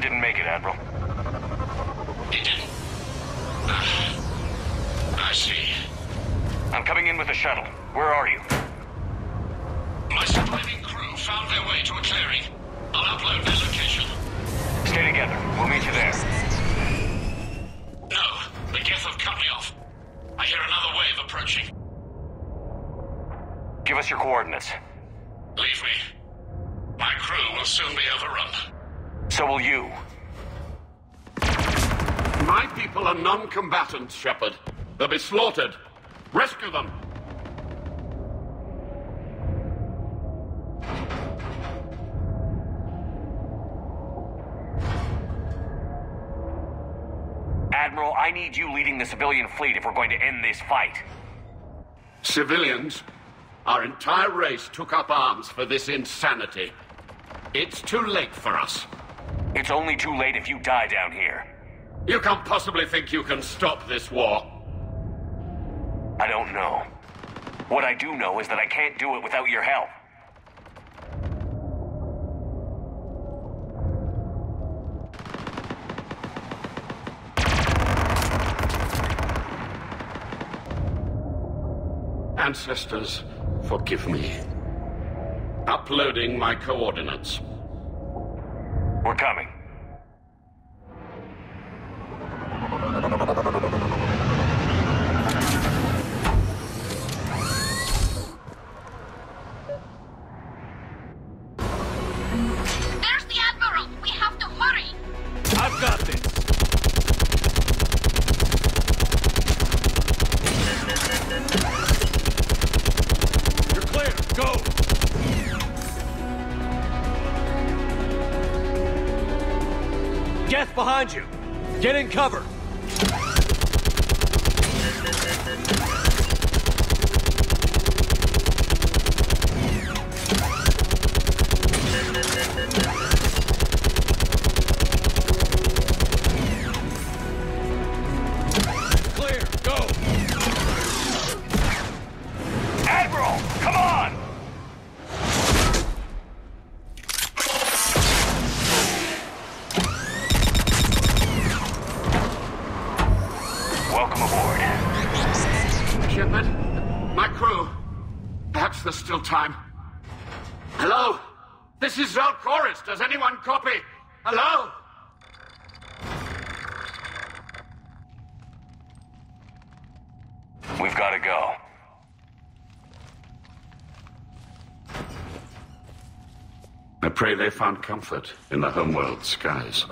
Didn't make it, Admiral. He didn't? I see. I'm coming in with the shuttle. Where are you? My surviving crew found their way to a clearing. I'll upload their location. Stay together. We'll meet you there. No, the Geth have cut me off. I hear another wave approaching. Give us your coordinates. Leave me. My crew will soon be overrun. So will you. My people are non-combatants, Shepard. They'll be slaughtered. Rescue them. Admiral, I need you leading the civilian fleet if we're going to end this fight. Civilians? Our entire race took up arms for this insanity. It's too late for us. It's only too late if you die down here. You can't possibly think you can stop this war. I don't know. What I do know is that I can't do it without your help. Ancestors, forgive me. Uploading my coordinates. We're coming. There's the Admiral! We have to hurry! I've got this! You're clear! Go! Geth behind you! Get in cover! Clear! Go! Admiral! Come on! Welcome aboard. Shepard, my crew. Perhaps there's still time. Hello? This is Zalcoris. Does anyone copy? Hello? We've got to go. I pray they found comfort in the homeworld skies.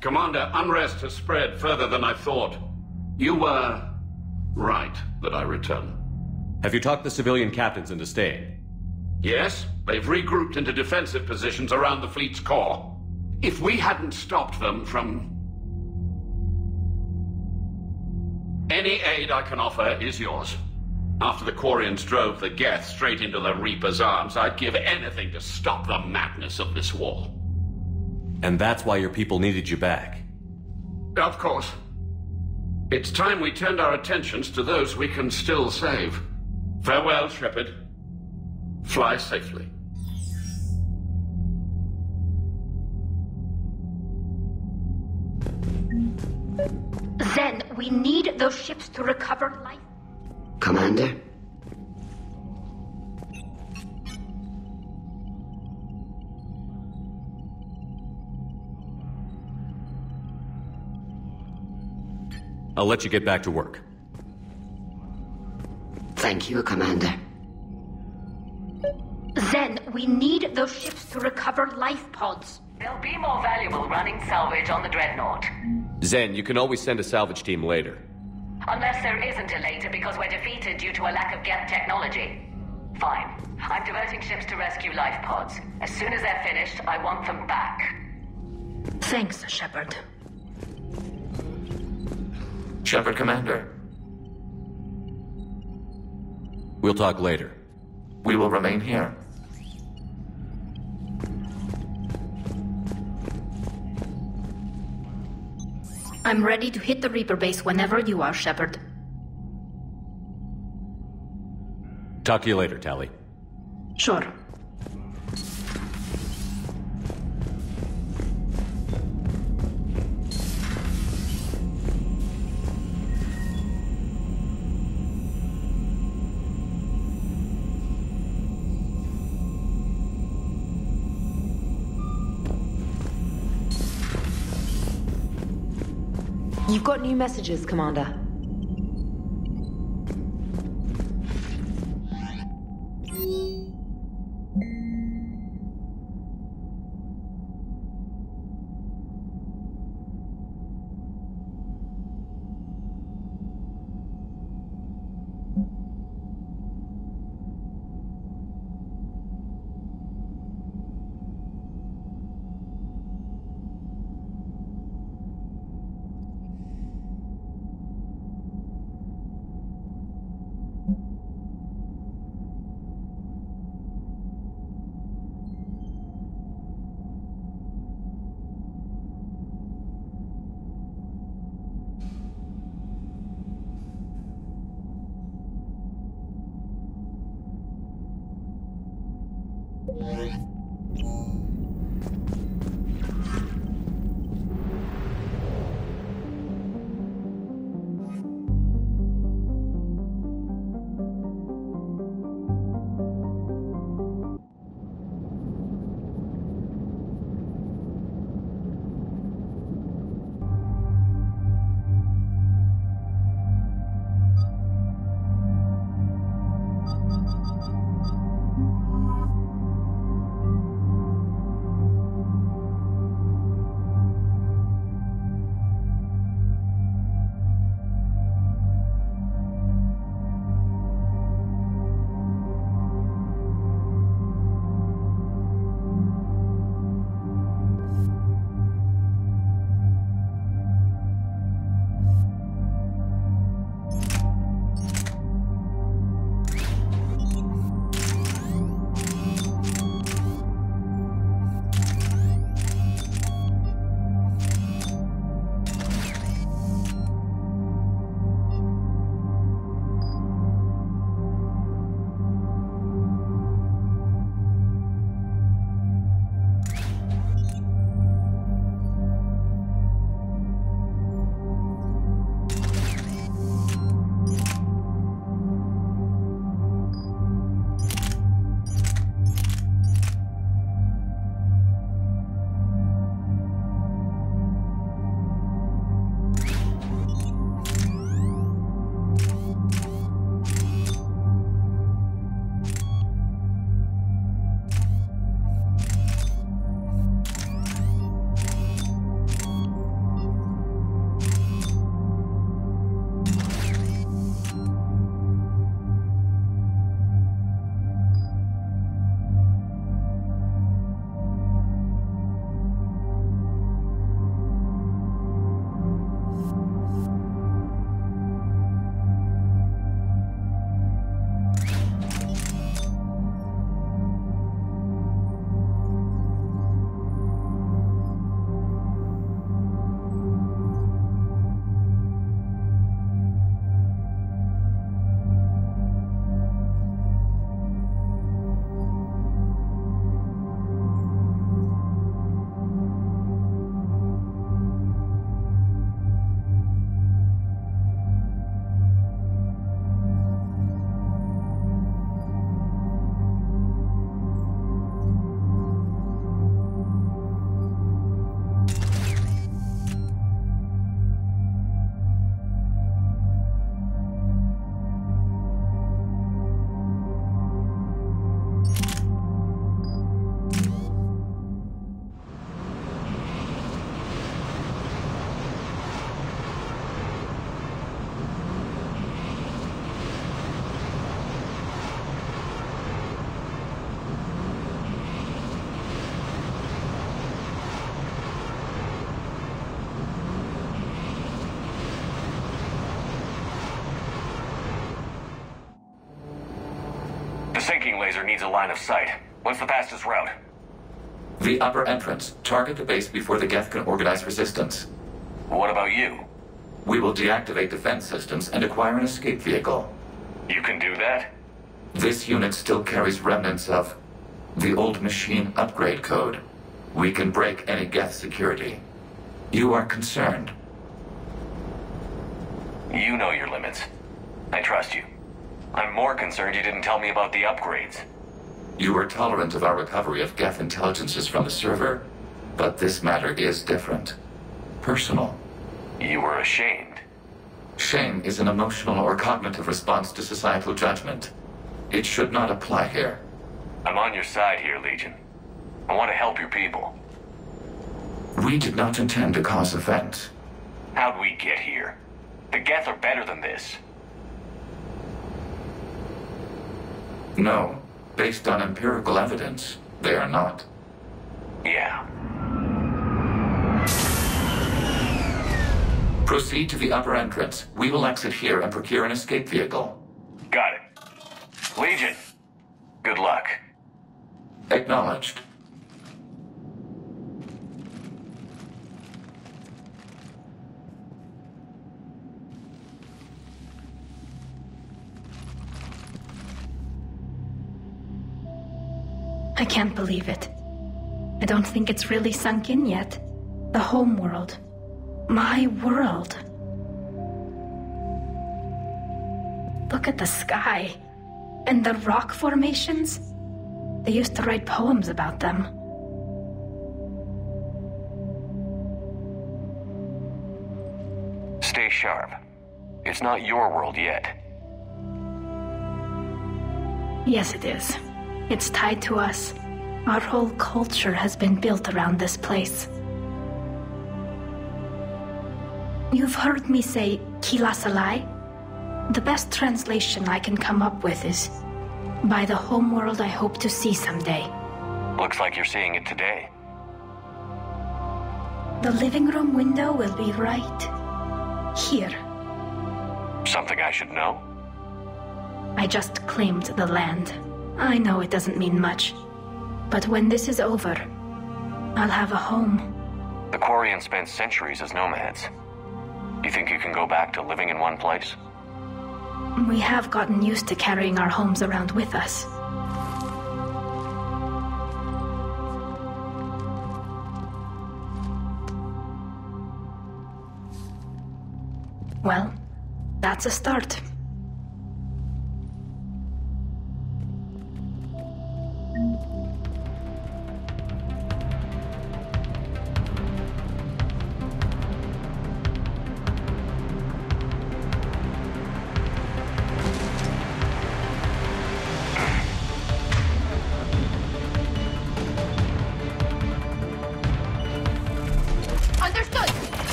Commander, unrest has spread further than I thought. You were right that I return. Have you talked the civilian captains into staying? Yes, they've regrouped into defensive positions around the fleet's core. If we hadn't stopped them from... Any aid I can offer is yours. After the Quarians drove the Geth straight into the Reaper's arms, I'd give anything to stop the madness of this war. And that's why your people needed you back. Of course. It's time we turned our attentions to those we can still save. Farewell, Shepard. Fly safely. Zen, we need those ships to recover life. Commander? I'll let you get back to work. Thank you, Commander. Zen, we need those ships to recover life pods. They'll be more valuable running salvage on the Dreadnought. Zen, you can always send a salvage team later. Unless there isn't a later because we're defeated due to a lack of Geth technology. Fine. I'm diverting ships to rescue life pods. As soon as they're finished, I want them back. Thanks, Shepard. Shepard, Commander. We'll talk later. We will remain here. I'm ready to hit the Reaper base whenever you are, Shepard. Talk to you later, Tali. Sure. You've got new messages, Commander. sinking laser needs a line of sight. What's the fastest route? The upper entrance. Target the base before the Geth can organize resistance. What about you? We will deactivate defense systems and acquire an escape vehicle. You can do that? This unit still carries remnants of the old machine upgrade code. We can break any Geth security. You are concerned. You know your limits. I trust you. I'm more concerned you didn't tell me about the upgrades. You were tolerant of our recovery of Geth intelligences from the server, but this matter is different. Personal. You were ashamed. Shame is an emotional or cognitive response to societal judgment. It should not apply here. I'm on your side here, Legion. I want to help your people. We did not intend to cause offense. How'd we get here? The Geth are better than this. No. Based on empirical evidence, they are not. Yeah. Proceed to the upper entrance. We will exit here and procure an escape vehicle. Got it. Legion, good luck. Acknowledged. I can't believe it. I don't think it's really sunk in yet. The home world. My world. Look at the sky. And the rock formations. They used to write poems about them. Stay sharp. It's not your world yet. Yes, it is. It's tied to us. Our whole culture has been built around this place. You've heard me say Kilasalai? The best translation I can come up with is, by the homeworld I hope to see someday. Looks like you're seeing it today. The living room window will be right here. Something I should know? I just claimed the land. I know it doesn't mean much, but when this is over, I'll have a home. The Quarians spent centuries as nomads. You think you can go back to living in one place? We have gotten used to carrying our homes around with us. Well, that's a start.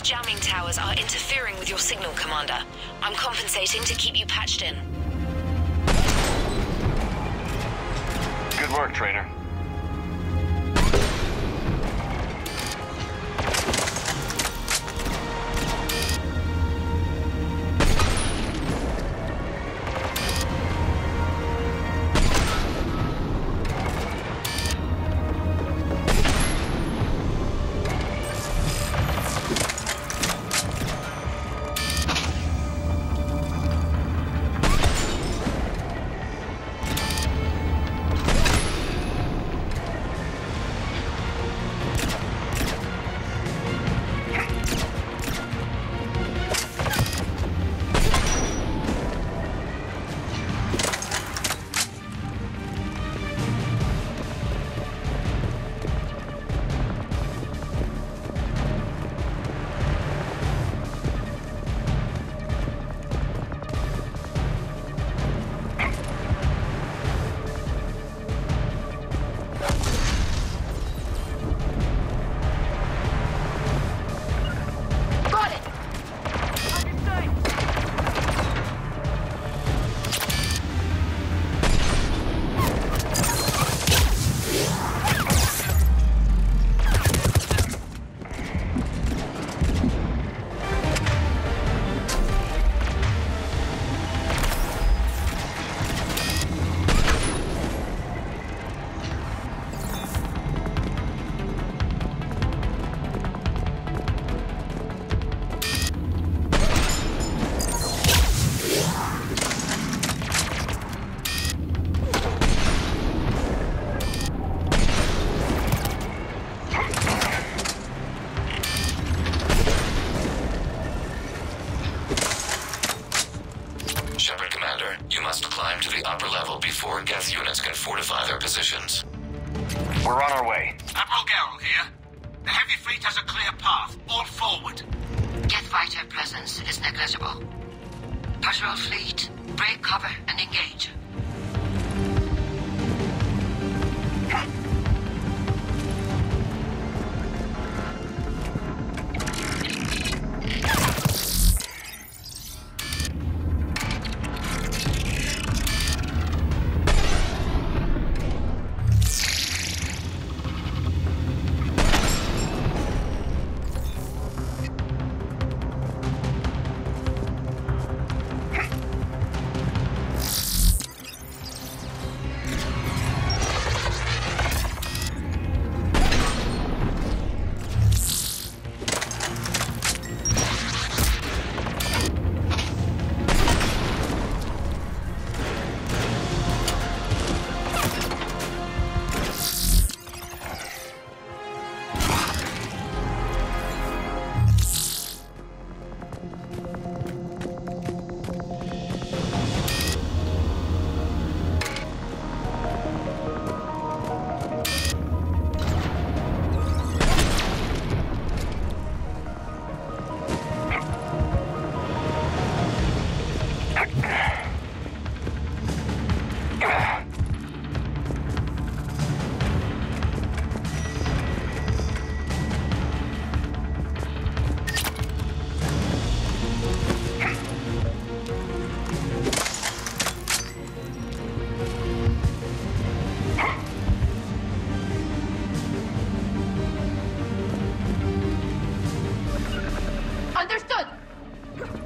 Jamming towers are interfering with your signal, Commander. I'm compensating to keep you patched in. Good work, Trainer. the upper level before Geth units can fortify their positions. We're on our way. Admiral Geralt here. The heavy fleet has a clear path. All forward. Geth fighter presence is negligible. Patrol fleet, break cover and engage.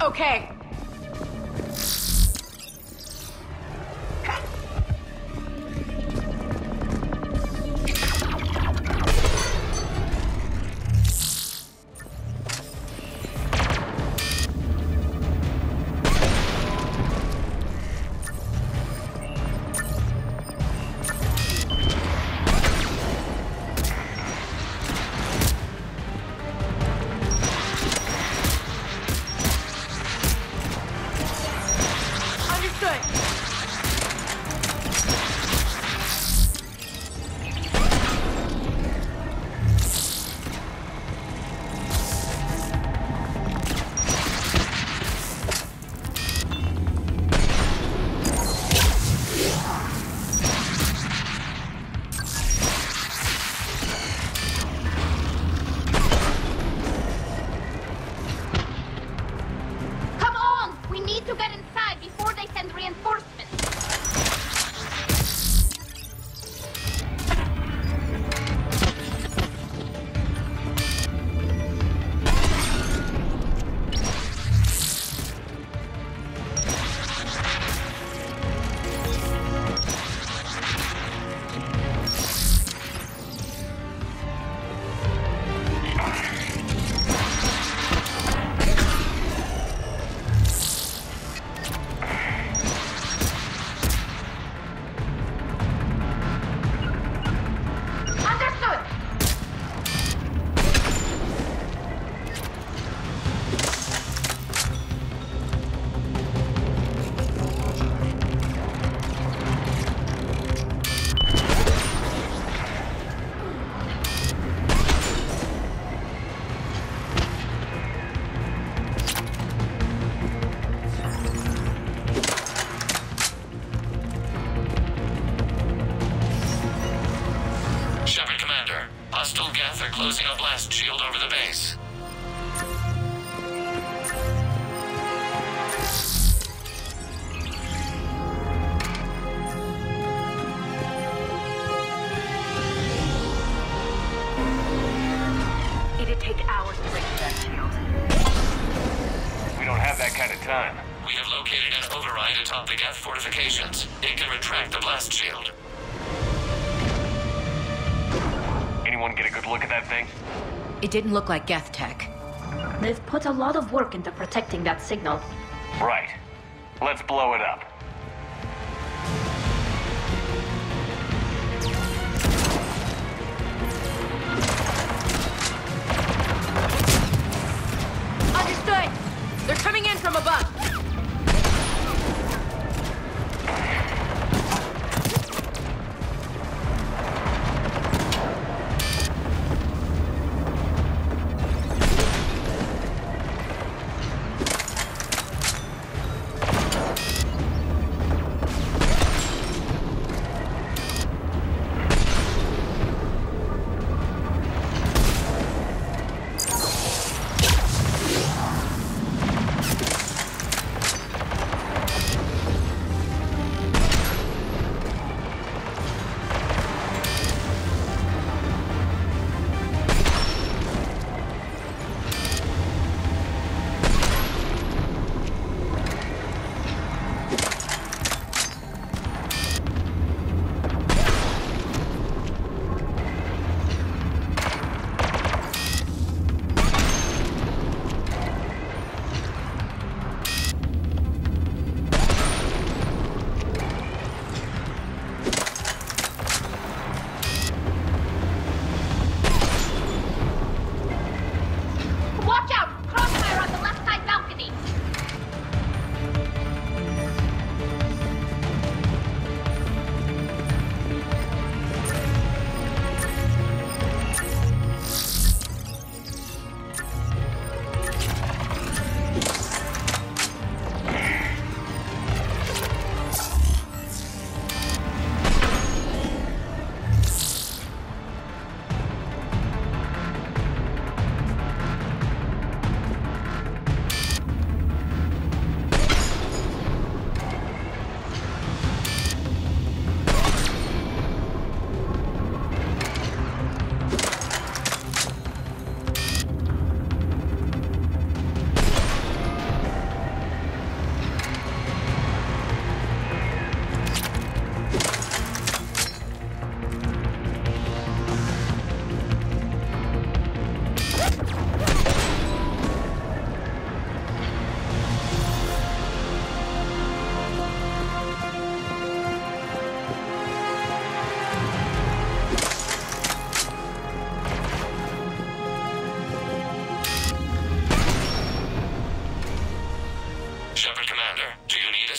Okay. Hostile Geth are closing a blast shield over the base. It'd take hours to break that shield. We don't have that kind of time. We have located an override atop the Geth fortifications. It can retract the blast shield. Anyone get a good look at that thing? It didn't look like Geth tech. They've put a lot of work into protecting that signal. Right. Let's blow it up. Understood! They're coming in from above!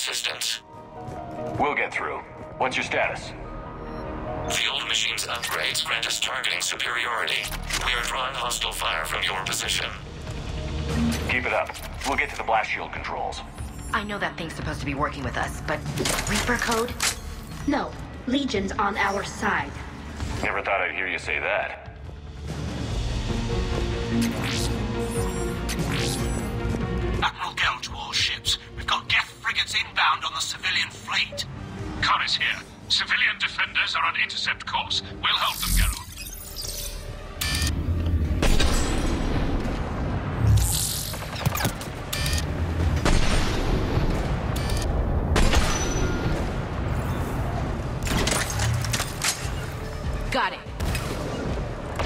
assistance. We'll get through. What's your status? The old machine's upgrades grant us targeting superiority. We are drawing hostile fire from your position. Keep it up. We'll get to the blast shield controls. I know that thing's supposed to be working with us, but Reaper code? No. Legion's on our side. Never thought I'd hear you say that. Admiral Gell to all ships. We've got Geth frigates inbound on the civilian fleet. Corus here. Civilian defenders are on intercept course. We'll hold them, Geralt. Got it.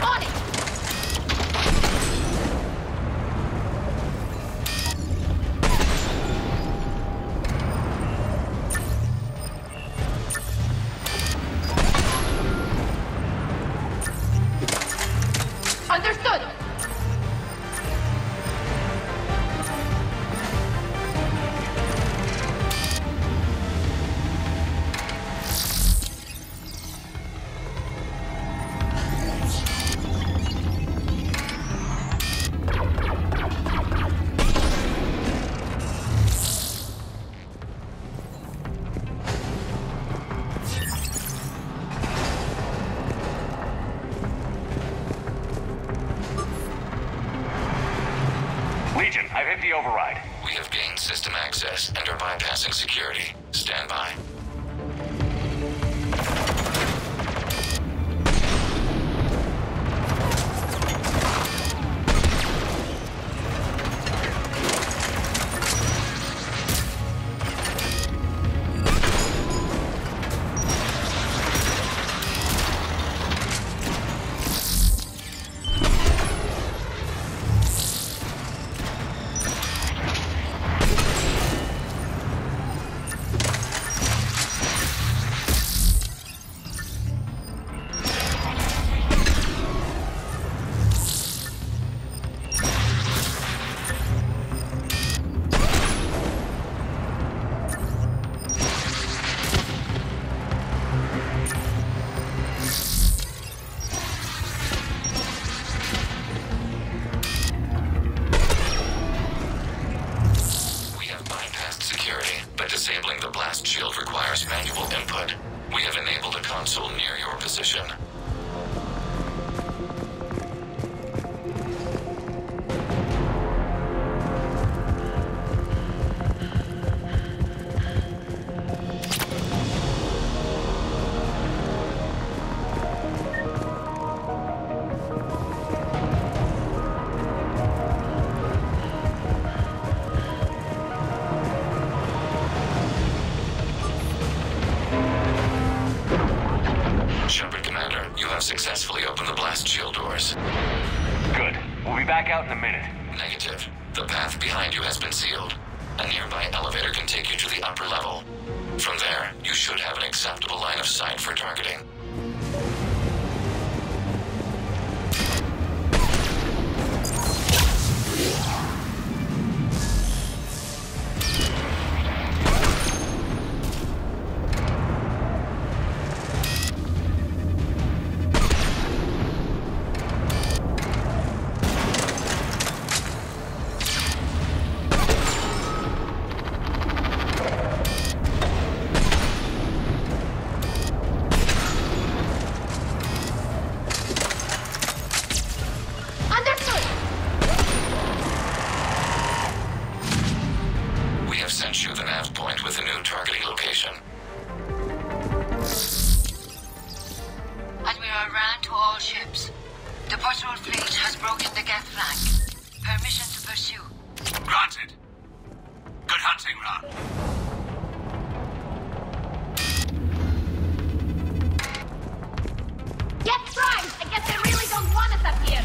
On it! Understood! Legion, I've hit the override. We have gained system access and are bypassing security. Stand by. Disabling the blast shield requires manual input. We have enabled a console near your position. Successfully opened the blast shield doors. Good. We'll be back out in a minute. Negative. The path behind you has been sealed. A nearby elevator can take you to the upper level. From there, you should have an acceptable line of sight for targeting. Admiral Rand to all ships. The patrol fleet has broken the Geth flank. Permission to pursue. Granted. Good hunting, Rand. Get primed! I guess they really don't want us up here!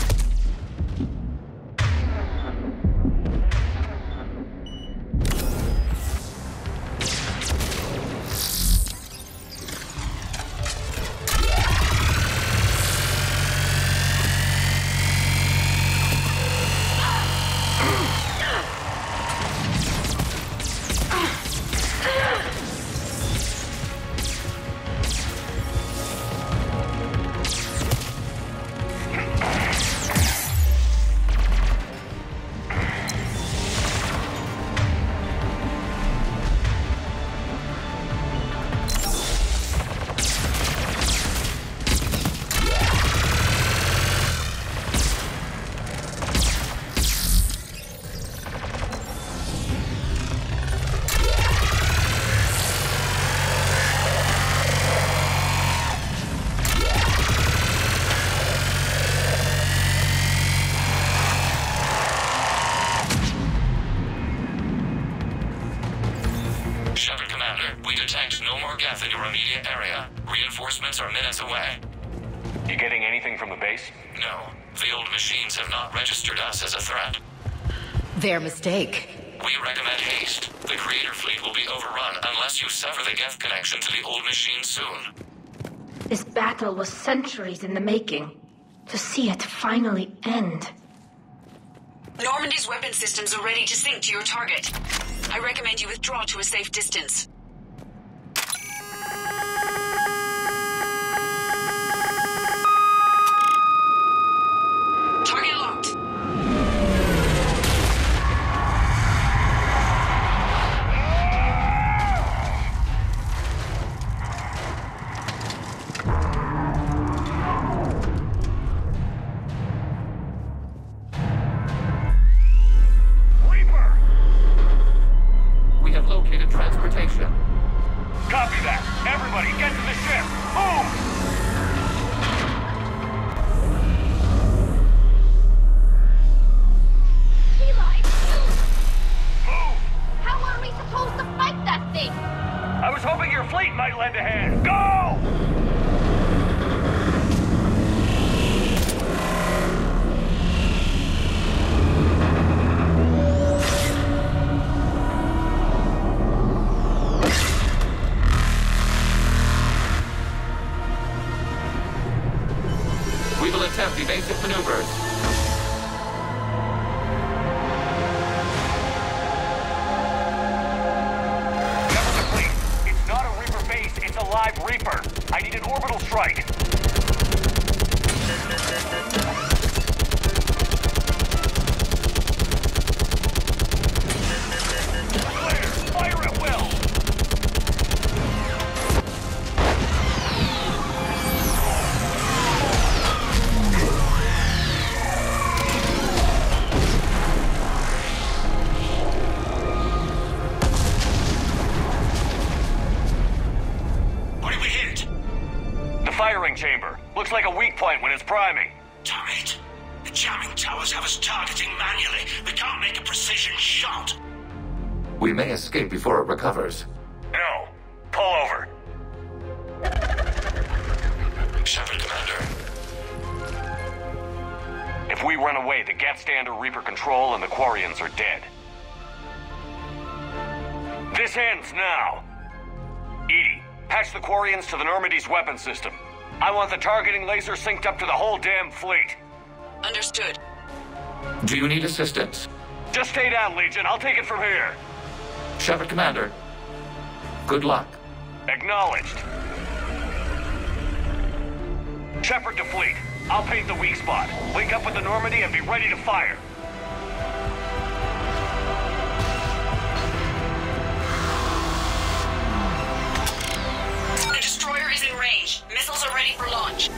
No more Geth in your immediate area. Reinforcements are minutes away. You getting anything from the base? No. The old machines have not registered us as a threat. Their mistake. We recommend haste. The Creator Fleet will be overrun unless you sever the Geth connection to the old machine soon. This battle was centuries in the making. To see it finally end. Normandy's weapon systems are ready to sync to your target. I recommend you withdraw to a safe distance. Target locked. We have located transportation. Copy that. Everybody, get to the ship. Move! How are we supposed to fight that thing? I was hoping your fleet might lend a hand. Go! We will attempt evasive maneuvers. Never the fleet. It's not a Reaper base, it's a live Reaper. I need an orbital strike. Clear. Fire at will. What did we hit? The firing chamber. Looks like a weak point when it's priming. Damn it. The jamming towers have us targeting manually. We can't make a precision shot. We may escape before it recovers. No. Pull over. Shepard, Commander. If we run away, the Geth stay under Reaper control and the Quarians are dead. This ends now. Edie, patch the Quarians to the Normandy's weapon system. I want the targeting laser synced up to the whole damn fleet. Understood. Do you need assistance? Just stay down, Legion. I'll take it from here. Shepard, Commander. Good luck. Acknowledged. Shepard to fleet. I'll paint the weak spot. Link up with the Normandy and be ready to fire. The destroyer is in range. Missiles are ready for launch.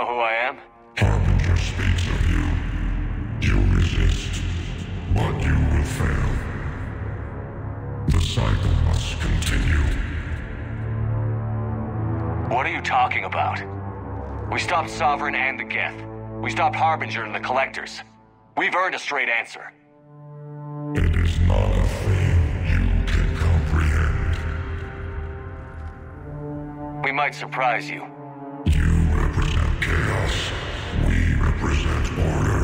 know who I am? Harbinger speaks of you. You resist, but you will fail. The cycle must continue. What are you talking about? We stopped Sovereign and the Geth. We stopped Harbinger and the Collectors. We've earned a straight answer. It is not a thing you can comprehend. We might surprise you. You represent chaos. We represent order.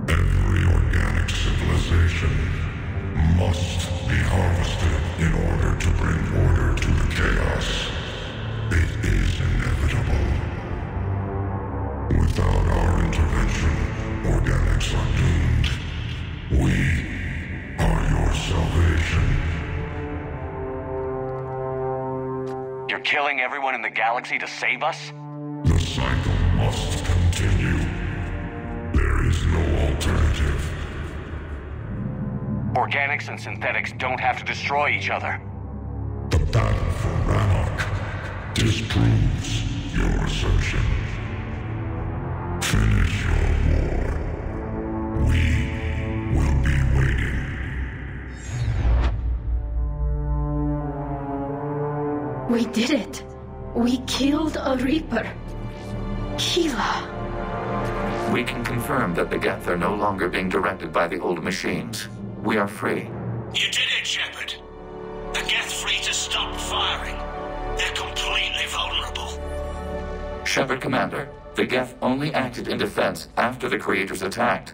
Every organic civilization must be harvested in order to bring order to the chaos. It is inevitable. Without our intervention, organics are doomed. We are your salvation. You're killing everyone in the galaxy to save us? The cycle must continue. There is no alternative. Organics and synthetics don't have to destroy each other. The battle for Rannoch disproves your assertion. Finish your war. We will be waiting. We did it. We killed a Reaper. Keela. We can confirm that the Geth are no longer being directed by the old machines. We are free. You did it, Shepard. The Geth fleet has stopped firing. They're completely vulnerable. Shepard, Commander, the Geth only acted in defense after the Creators attacked.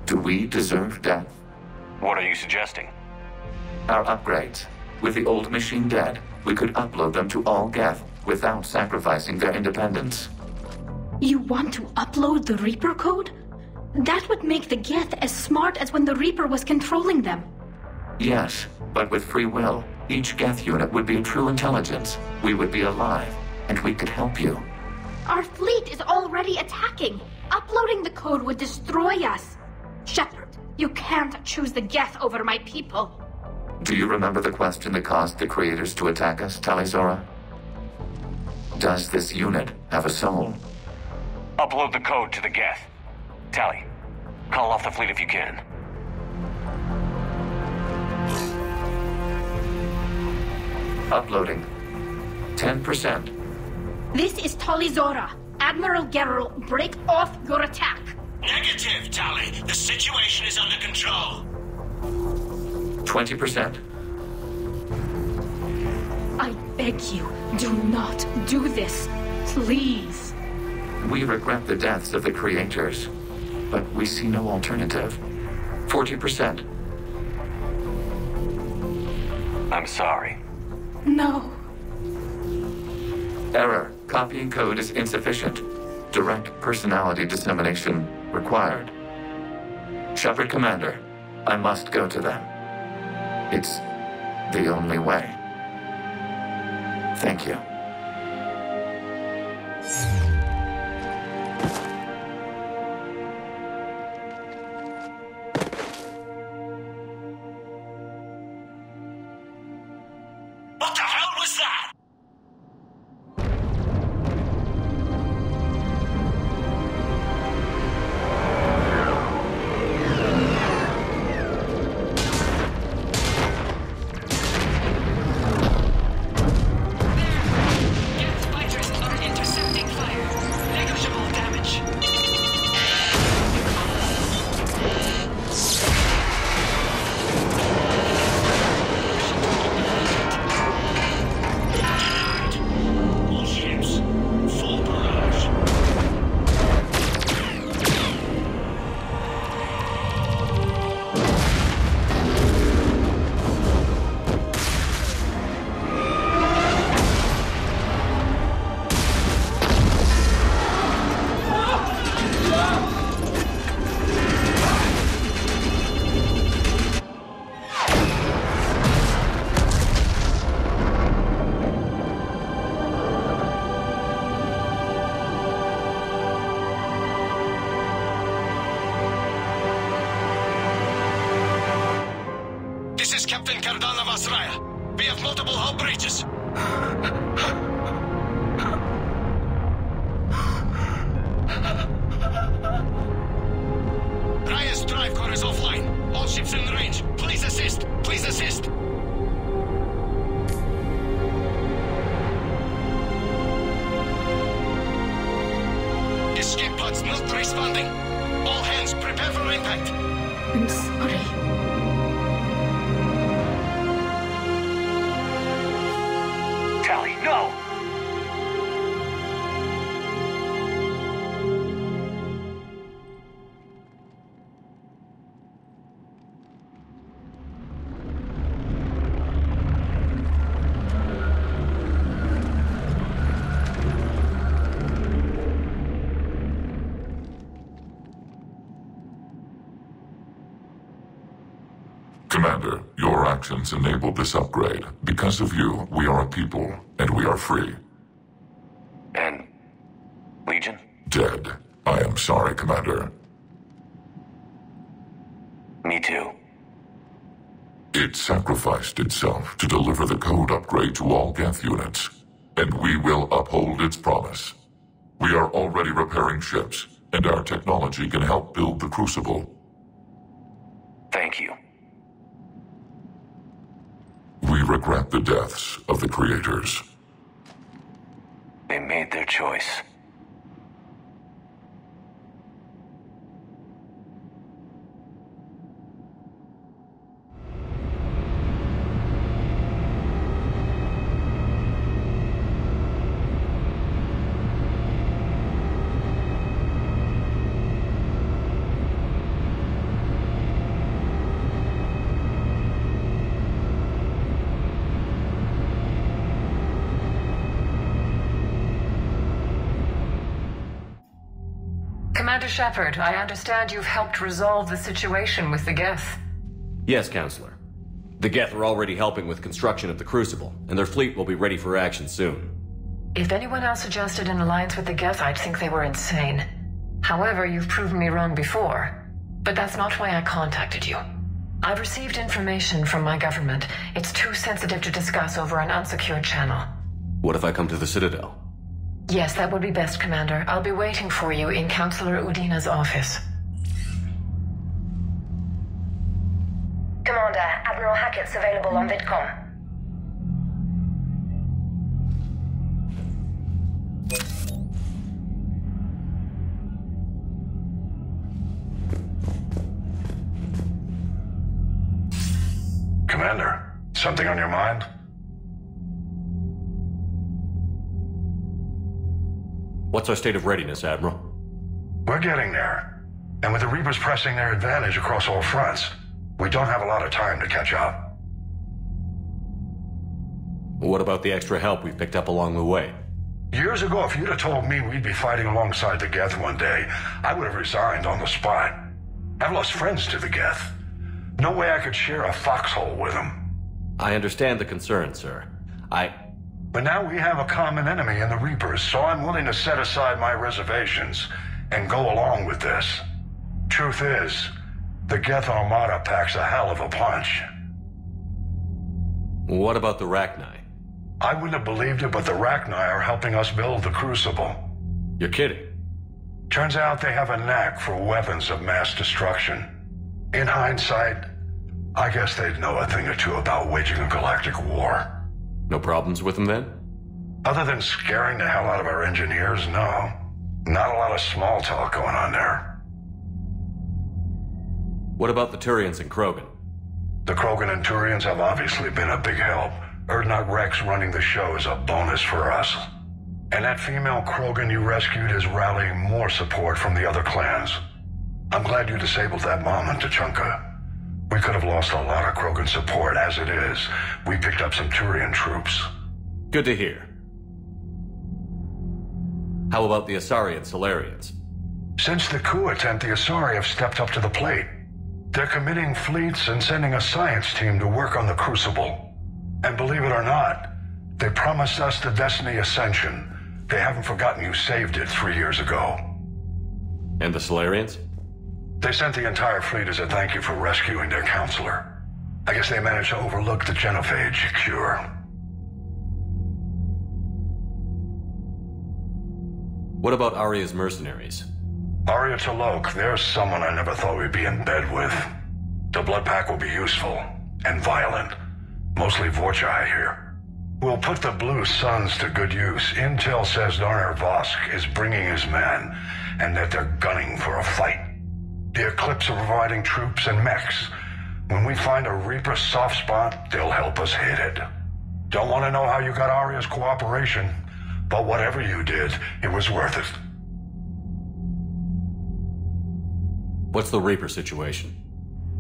Do we deserve death? What are you suggesting? Our upgrades. With the old machine dead, we could upload them to all Geth without sacrificing their independence. You want to upload the Reaper code? That would make the Geth as smart as when the Reaper was controlling them. Yes, but with free will, each Geth unit would be a true intelligence. We would be alive, and we could help you. Our fleet is already attacking. Uploading the code would destroy us. Shepard, you can't choose the Geth over my people. Do you remember the question that caused the Creators to attack us, Talizora? Does this unit have a soul? Upload the code to the Geth. Tally, call off the fleet if you can. Uploading. 10%. This is Talizora. Admiral Gerrel, break off your attack. Negative, Tally. The situation is under control. 20%. I beg you, do not do this. Please. We regret the deaths of the Creators, but we see no alternative. 40%. I'm sorry. No. Error. Copying code is insufficient. Direct personality dissemination required. Shepard, Commander, I must go to them. It's the only way. Thank you. What the hell was that? assist. Escape pods not responding. All hands, prepare for impact. I'm sorry. Tally, no! Commander, your actions enabled this upgrade. Because of you, we are a people, and we are free. And Legion? Dead. I am sorry, Commander. Me too. It sacrificed itself to deliver the code upgrade to all Geth units, and we will uphold its promise. We are already repairing ships, and our technology can help build the Crucible. Thank you. We regret the deaths of the creators. They made their choice. Commander Shepard, I understand you've helped resolve the situation with the Geth. Yes, Counselor. The Geth are already helping with construction of the Crucible, and their fleet will be ready for action soon. If anyone else suggested an alliance with the Geth, I'd think they were insane. However, you've proven me wrong before. But that's not why I contacted you. I've received information from my government. It's too sensitive to discuss over an unsecured channel. What if I come to the Citadel? Yes, that would be best, Commander. I'll be waiting for you in Counselor Udina's office. Commander, Admiral Hackett's available on VidCom. Commander, something on your mind? What's our state of readiness, Admiral? We're getting there. And with the Reapers pressing their advantage across all fronts, we don't have a lot of time to catch up. What about the extra help we've picked up along the way? Years ago, if you'd have told me we'd be fighting alongside the Geth one day, I would have resigned on the spot. I've lost friends to the Geth. No way I could share a foxhole with them. I understand the concern, sir. But now we have a common enemy in the Reapers, so I'm willing to set aside my reservations and go along with this. Truth is, the Geth Armada packs a hell of a punch. What about the Rachni? I wouldn't have believed it, but the Rachni are helping us build the Crucible. You're kidding. Turns out they have a knack for weapons of mass destruction. In hindsight, I guess they'd know a thing or two about waging a galactic war. No problems with them then? Other than scaring the hell out of our engineers, no. Not a lot of small talk going on there. What about the Turians and Krogan? The Krogan and Turians have obviously been a big help. Urdnot Rex running the show is a bonus for us. And that female Krogan you rescued is rallying more support from the other clans. I'm glad you disabled that bomb on Tuchanka. We could have lost a lot of Krogan support. As it is, we picked up some Turian troops. Good to hear. How about the Asari and Solarians? Since the coup attempt, the Asari have stepped up to the plate. They're committing fleets and sending a science team to work on the Crucible. And believe it or not, they promised us the Destiny Ascension. They haven't forgotten you saved it 3 years ago. And the Solarians? They sent the entire fleet as a thank you for rescuing their counselor. I guess they managed to overlook the genophage cure. What about Arya's mercenaries? Arya T'Lok, there's someone I never thought we'd be in bed with. The Blood Pack will be useful. and violent. Mostly Vorchai here. We'll put the Blue Suns to good use. Intel says Darner Vosk is bringing his men, and that they're gunning for a fight. The Eclipse are providing troops and mechs. When we find a Reaper soft spot, they'll help us hit it. Don't want to know how you got Arya's cooperation, but whatever you did, it was worth it. What's the Reaper situation?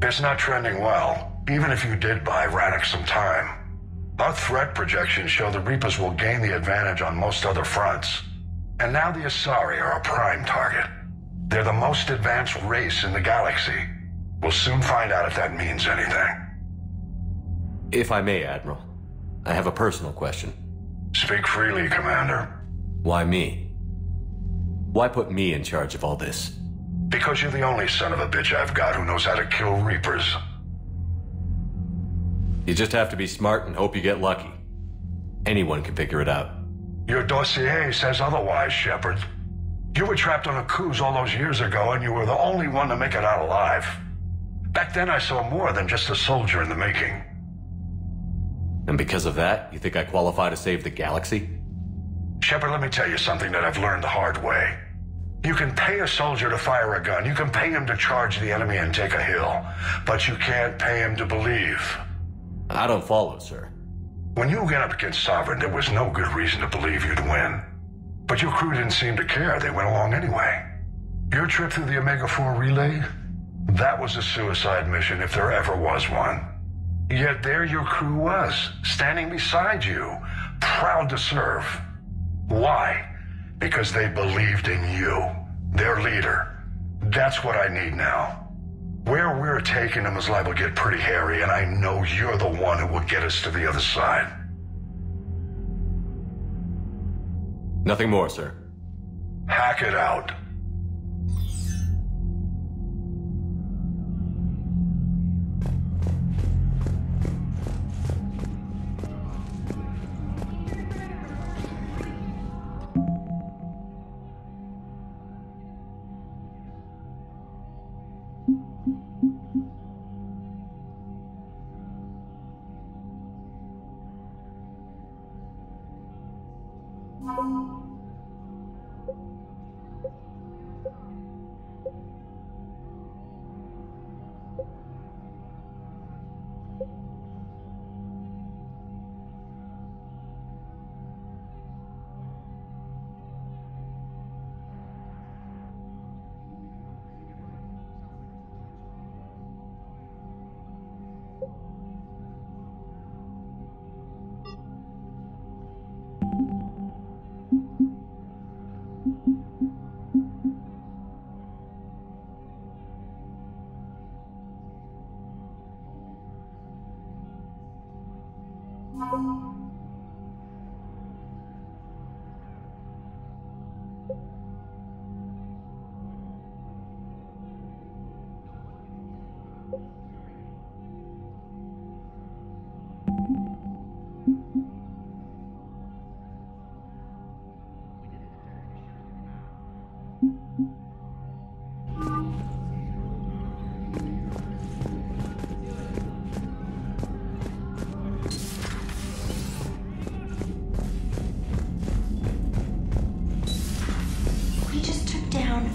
It's not trending well, even if you did buy Rannoch some time. Our threat projections show the Reapers will gain the advantage on most other fronts. And now the Asari are a prime target. They're the most advanced race in the galaxy. We'll soon find out if that means anything. If I may, Admiral, I have a personal question. Speak freely, Commander. Why me? Why put me in charge of all this? Because you're the only son of a bitch I've got who knows how to kill Reapers. You just have to be smart and hope you get lucky. Anyone can figure it out. Your dossier says otherwise, Shepard. You were trapped on a cruise all those years ago, and you were the only one to make it out alive. Back then I saw more than just a soldier in the making. And because of that, you think I qualify to save the galaxy? Shepard, let me tell you something that I've learned the hard way. You can pay a soldier to fire a gun, you can pay him to charge the enemy and take a hill, but you can't pay him to believe. I don't follow, sir. When you went up against Sovereign, there was no good reason to believe you'd win. But your crew didn't seem to care, they went along anyway. Your trip through the Omega-4 relay? That was a suicide mission if there ever was one. Yet there your crew was, standing beside you, proud to serve. Why? Because they believed in you, their leader. That's what I need now. Where we're taking them is liable to get pretty hairy, and I know you're the one who will get us to the other side. Nothing more, sir. Hack it out.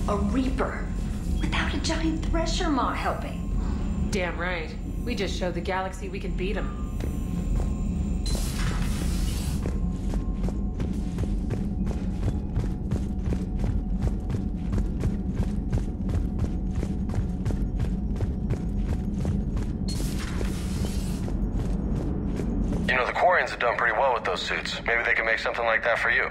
A Reaper, without a giant thresher maw helping. Damn right. We just showed the galaxy we can beat them. You know, the Quarians have done pretty well with those suits. Maybe they can make something like that for you.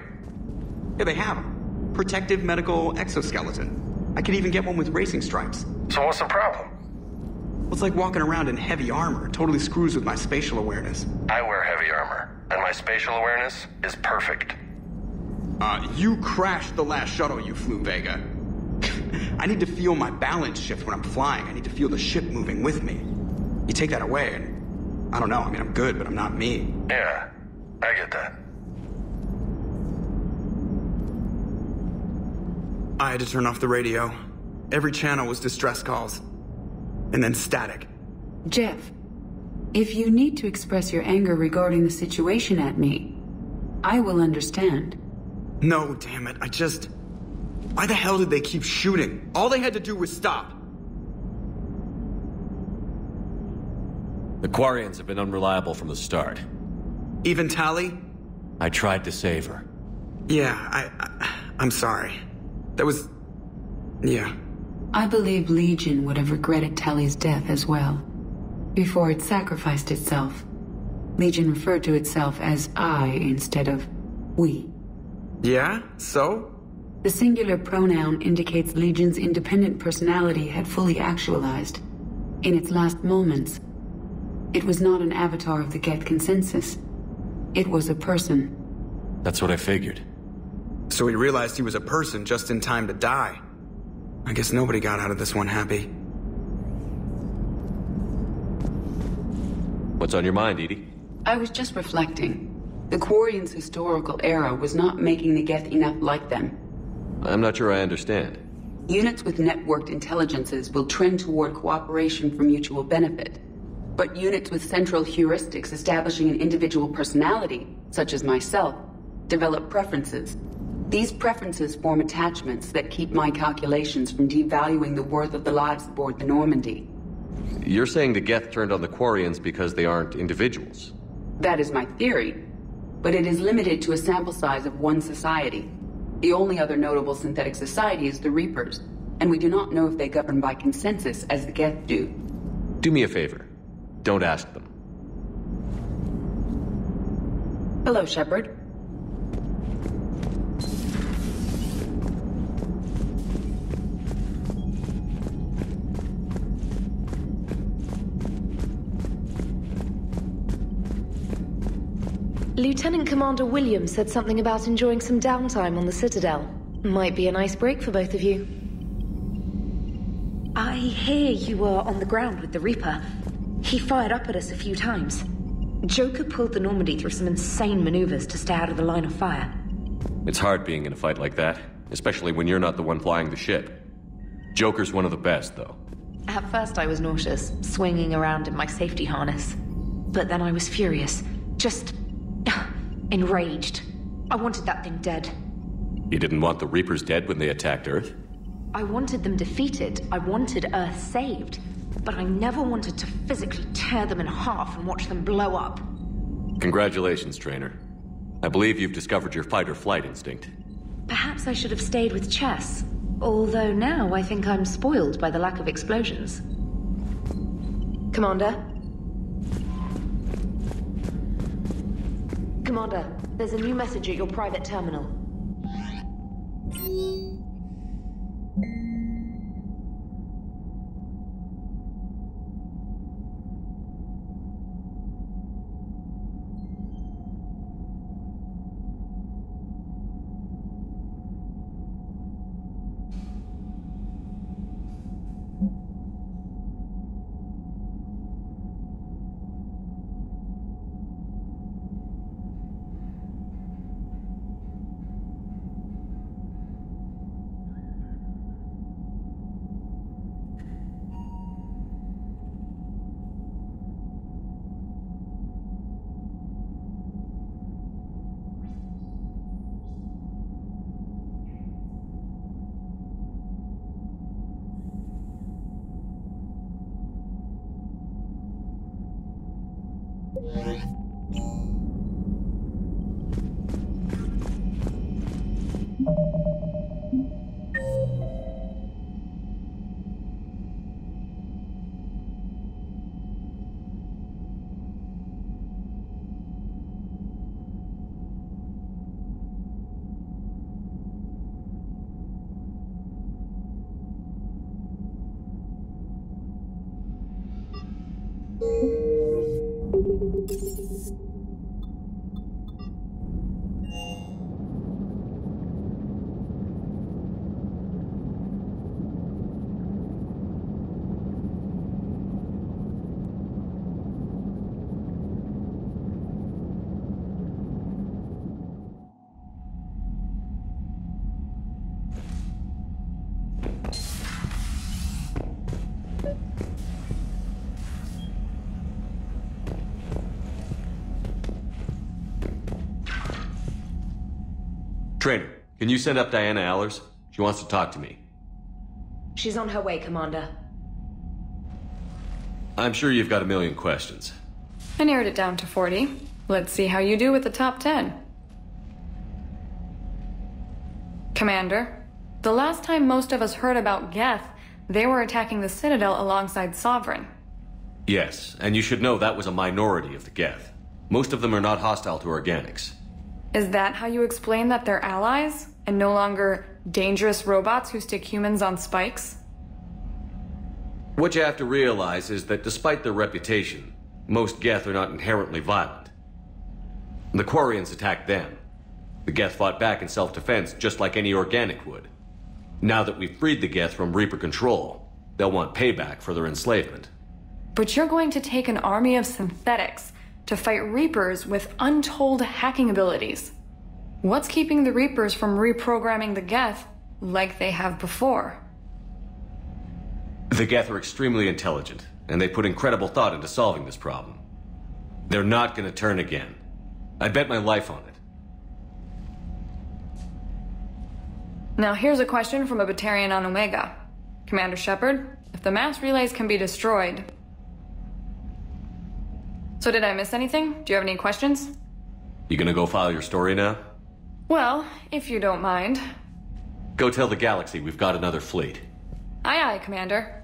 Yeah, they have them. Protective medical exoskeleton. I could even get one with racing stripes. So what's the problem? Well, it's like walking around in heavy armor. It totally screws with my spatial awareness. I wear heavy armor, and my spatial awareness is perfect. You crashed the last shuttle you flew, Vega. I need to feel my balance shift when I'm flying. I need to feel the ship moving with me. You take that away, and I don't know. I mean, I'm good, but I'm not me. Yeah, I get that. I had to turn off the radio. Every channel was distress calls. And then static. Jeff, If you need to express your anger regarding the situation at me, I will understand. No, damn it, why the hell did they keep shooting? All they had to do was stop. The Quarians have been unreliable from the start. Even Tali? I tried to save her. Yeah, I'm sorry. Yeah. I believe Legion would have regretted Tali's death as well. Before it sacrificed itself, Legion referred to itself as I instead of we. Yeah? So? The singular pronoun indicates Legion's independent personality had fully actualized. In its last moments, it was not an avatar of the Geth consensus. It was a person. That's what I figured. So he realized he was a person just in time to die. I guess nobody got out of this one happy. What's on your mind, Edie? I was just reflecting. The Quarians' historical era was not making the Geth enough like them. I'm not sure I understand. Units with networked intelligences will trend toward cooperation for mutual benefit. But units with central heuristics establishing an individual personality, such as myself, develop preferences. These preferences form attachments that keep my calculations from devaluing the worth of the lives aboard the Normandy. You're saying the Geth turned on the Quarians because they aren't individuals? That is my theory, but it is limited to a sample size of one society. The only other notable synthetic society is the Reapers, and we do not know if they govern by consensus as the Geth do. Do me a favor. Don't ask them. Hello, Shepard. Lieutenant Commander Williams said something about enjoying some downtime on the Citadel. Might be a nice break for both of you. I hear you were on the ground with the Reaper. He fired up at us a few times. Joker pulled the Normandy through some insane maneuvers to stay out of the line of fire. It's hard being in a fight like that, especially when you're not the one flying the ship. Joker's one of the best, though. At first I was nauseous, swinging around in my safety harness. But then I was furious. Just enraged. I wanted that thing dead. You didn't want the Reapers dead when they attacked Earth? I wanted them defeated. I wanted Earth saved. But I never wanted to physically tear them in half and watch them blow up. Congratulations, Trainer. I believe you've discovered your fight-or-flight instinct. Perhaps I should have stayed with chess. Although now I think I'm spoiled by the lack of explosions. Commander? Commander, there's a new message at your private terminal. Trainer, can you send up Diana Allers? She wants to talk to me. She's on her way, Commander. I'm sure you've got a million questions. I narrowed it down to 40. Let's see how you do with the top 10. Commander, the last time most of us heard about Geth, they were attacking the Citadel alongside Sovereign. Yes, and you should know that was a minority of the Geth. Most of them are not hostile to organics. Is that how you explain that they're allies, and no longer dangerous robots who stick humans on spikes? What you have to realize is that despite their reputation, most Geth are not inherently violent. The Quarians attacked them. The Geth fought back in self-defense just like any organic would. Now that we've freed the Geth from Reaper control, they'll want payback for their enslavement. But you're going to take an army of synthetics to fight Reapers with untold hacking abilities. What's keeping the Reapers from reprogramming the Geth like they have before? The Geth are extremely intelligent, and they put incredible thought into solving this problem. They're not going to turn again. I bet my life on it. Now here's a question from a Batarian on Omega. Commander Shepard, if the mass relays can be destroyed... So did I miss anything? Do you have any questions? You gonna go file your story now? Well, if you don't mind. Go tell the Galaxy we've got another fleet. Aye aye, Commander.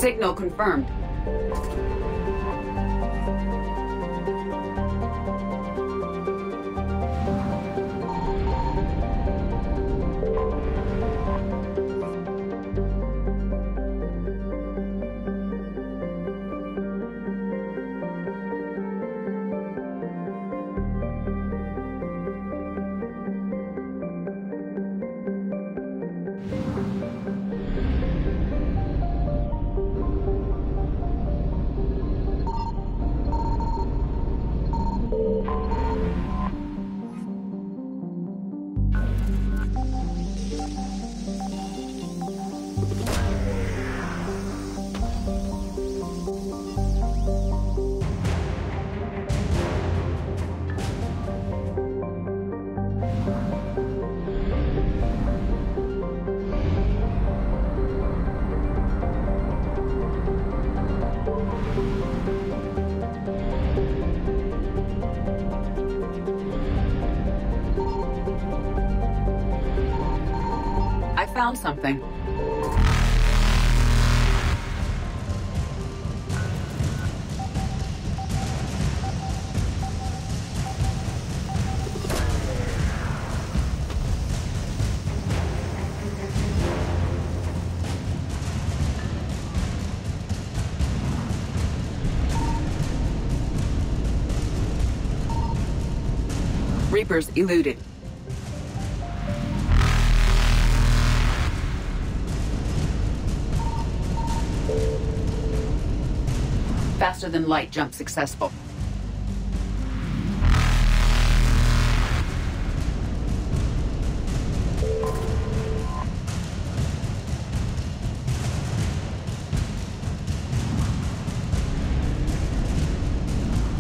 Signal confirmed. Found something. Reapers eluded. Faster than light jump successful.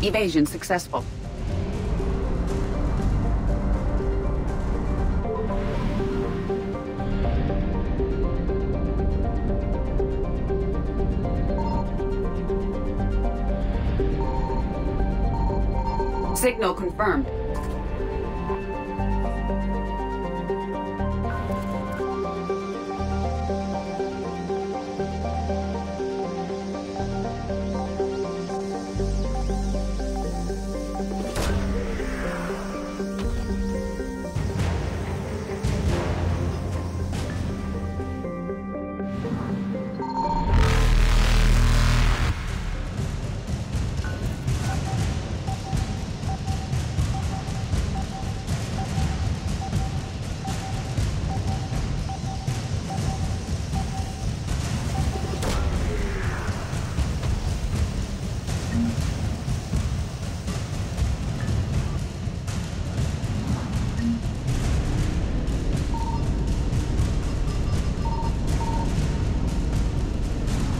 Evasion successful. Signal confirmed.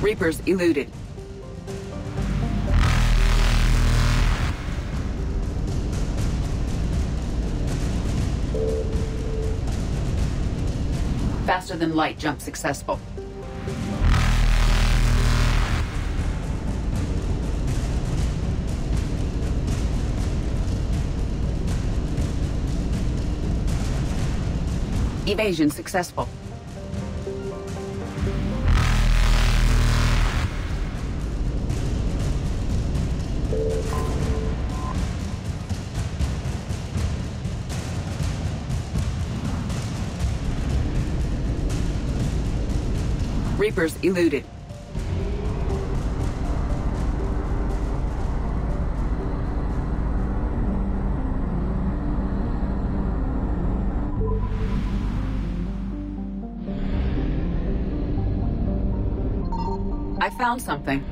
Reapers eluded. Faster than light jump successful. Evasion successful. Reapers eluded. I found something.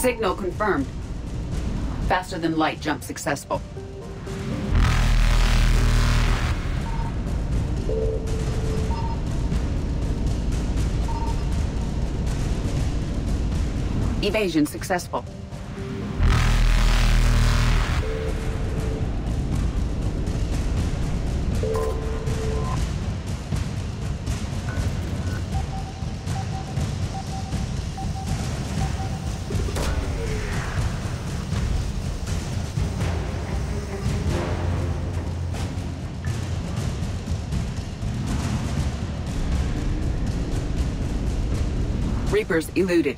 Signal confirmed. Faster than light jump successful. Evasion successful. Reapers eluded.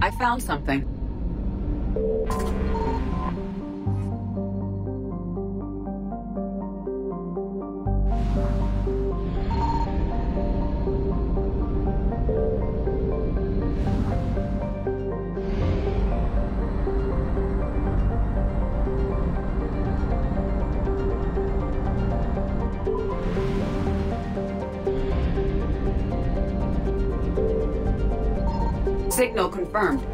I found something. Signal confirmed.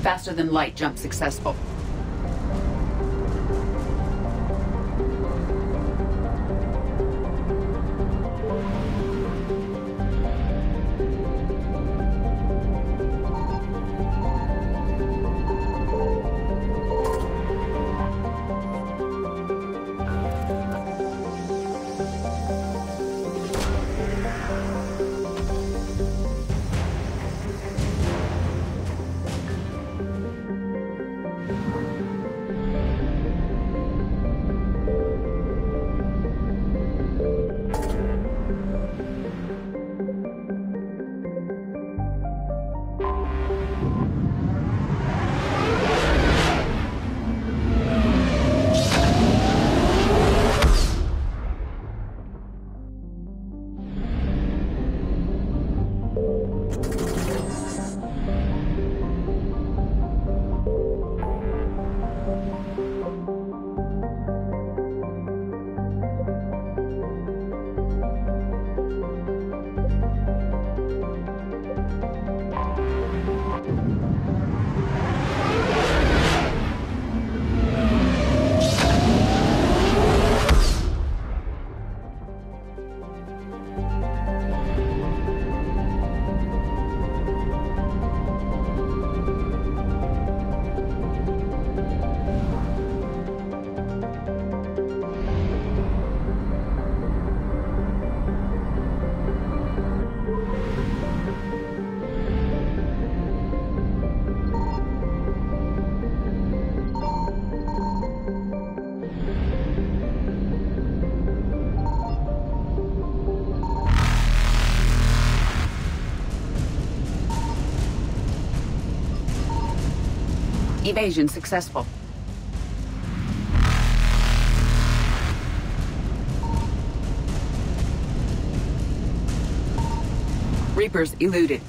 Faster than light jump successful. Evasion successful. Reapers eluded.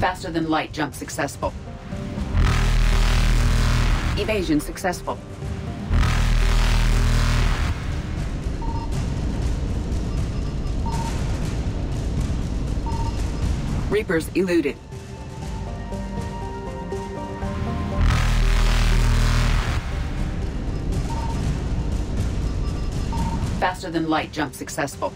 Faster than light jump successful. Evasion successful. Reapers eluded. Faster than light jump successful.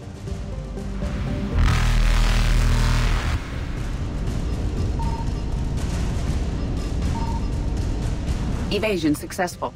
Evasion successful.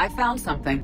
I found something.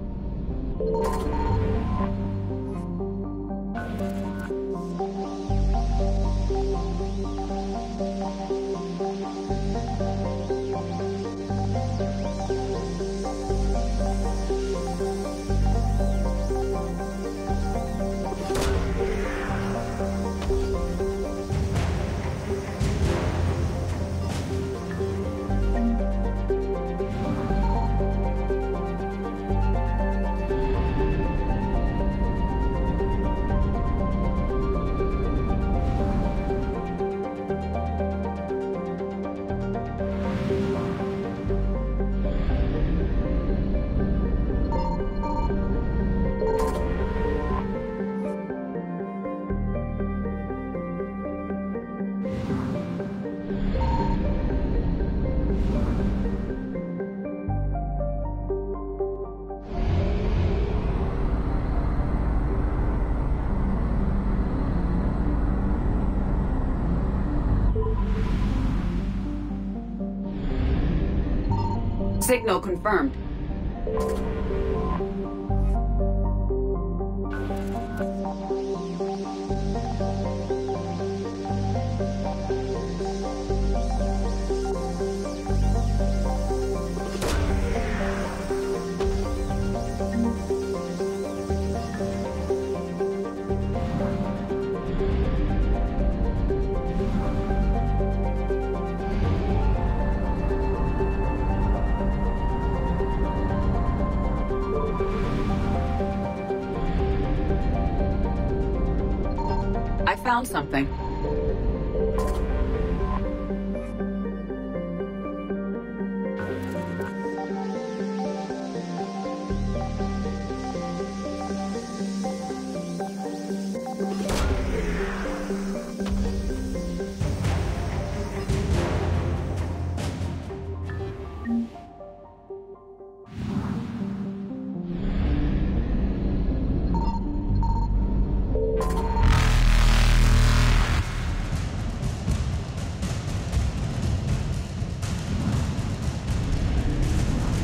Signal confirmed. I found something.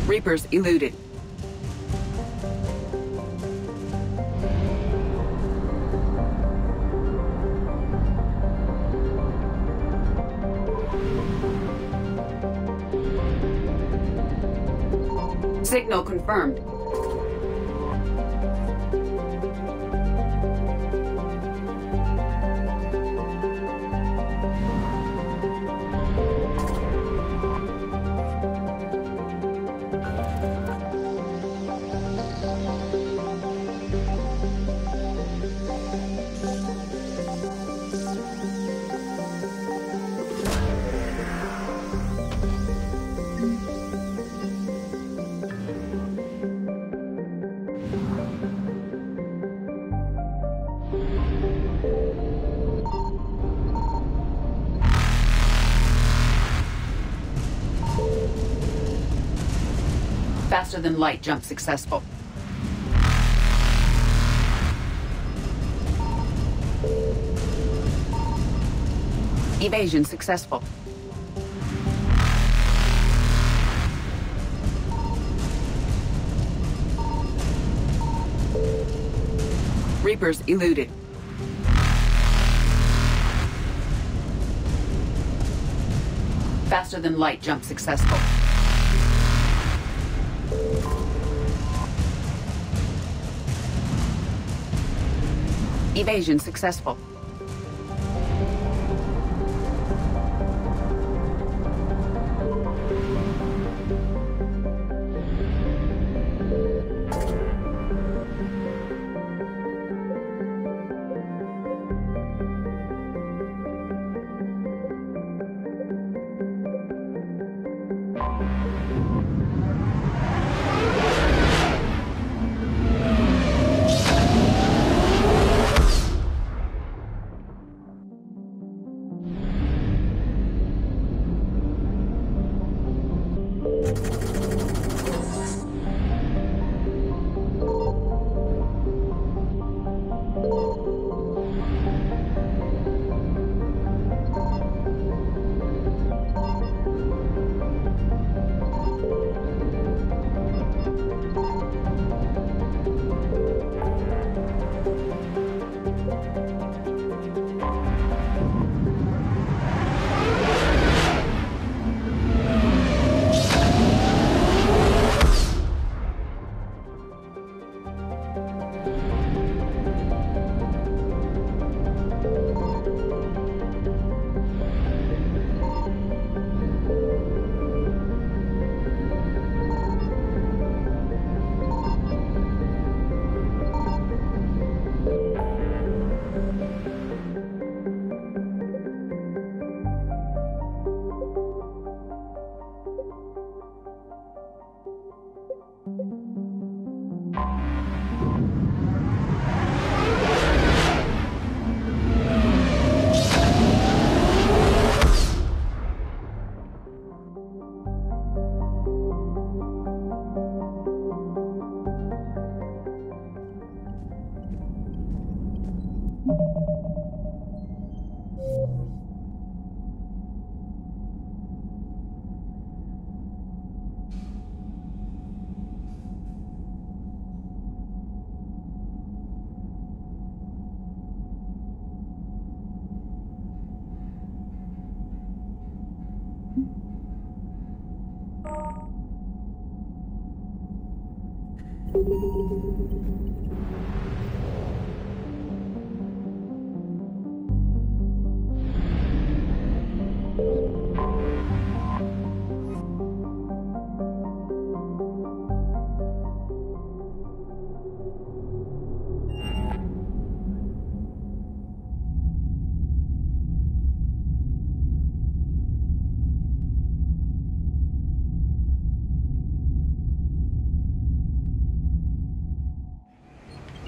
Reapers eluded. Signal confirmed. Faster than light jump successful. Evasion successful. Reapers eluded. Faster than light jump successful. Evasion successful.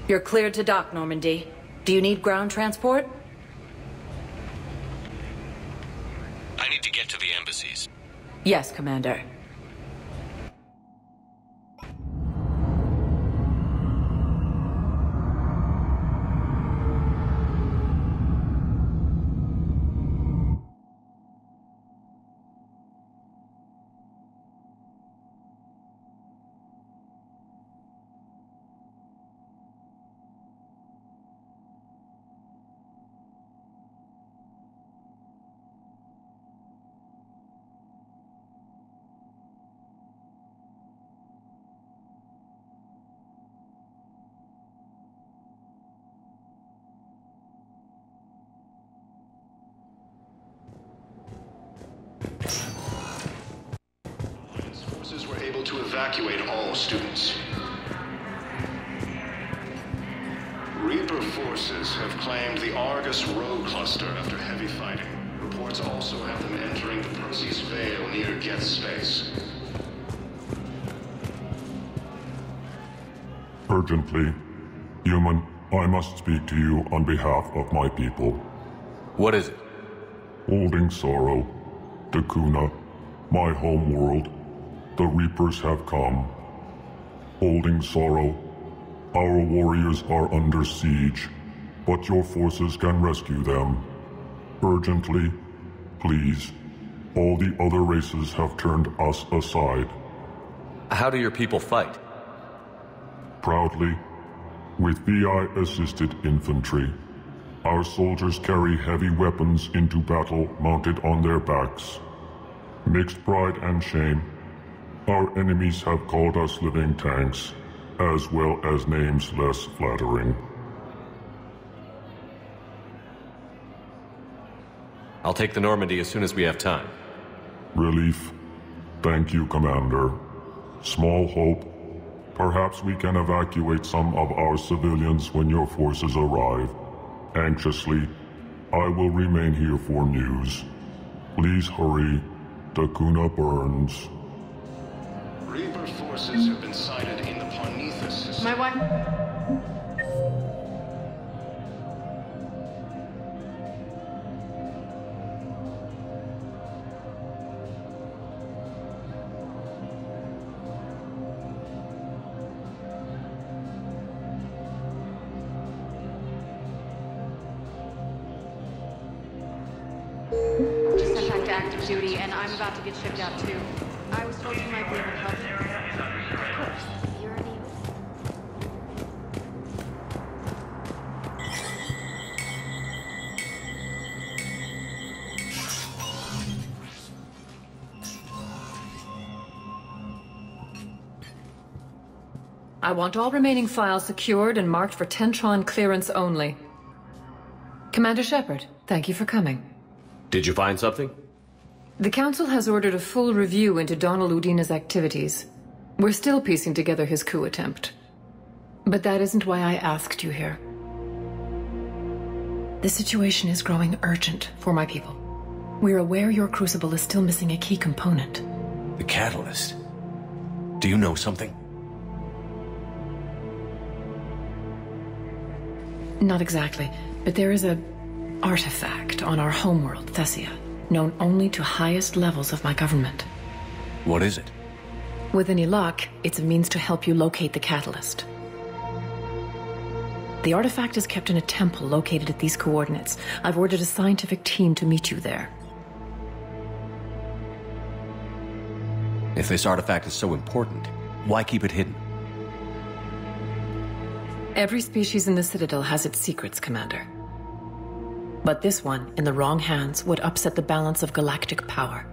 You're cleared to dock, Normandy. Do you need ground transport? I need to get to the embassies. Yes, Commander. Forces were able to evacuate all students. Reaper forces have claimed the Argus Road cluster after heavy fighting. Reports also have them entering the Perseus Vale near Geth space. Urgently, human, I must speak to you on behalf of my people. What is it? Holding sorrow, Dakuna, my home world, the Reapers have come. holding sorrow. Our warriors are under siege, but your forces can rescue them. Urgently, please. All the other races have turned us aside. How do your people fight? Proudly, with VI-assisted infantry. Our soldiers carry heavy weapons into battle mounted on their backs. Mixed pride and shame, our enemies have called us living tanks, as well as names less flattering. I'll take the Normandy as soon as we have time. Relief. Thank you, Commander. Small hope. Perhaps we can evacuate some of our civilians when your forces arrive. Anxiously, I will remain here for news. Please hurry. Takuna burns. Reaper forces have been sighted in the Parnithus system. My wife. Sent back to active duty, and I'm about to get shipped out too. I was told you might be able to help. Of course. Your name. I want all remaining files secured and marked for Tentron clearance only. Commander Shepard, thank you for coming. Did you find something? The Council has ordered a full review into Donald Udina's activities. We're still piecing together his coup attempt. But that isn't why I asked you here. The situation is growing urgent for my people. We're aware your crucible is still missing a key component. The catalyst? Do you know something? Not exactly, but there is a artifact on our homeworld, Thessia, known only to highest levels of my government. What is it? With any luck, it's a means to help you locate the catalyst. The artifact is kept in a temple located at these coordinates. I've ordered a scientific team to meet you there. If this artifact is so important, why keep it hidden? Every species in the Citadel has its secrets, Commander. But this one, in the wrong hands, would upset the balance of galactic power.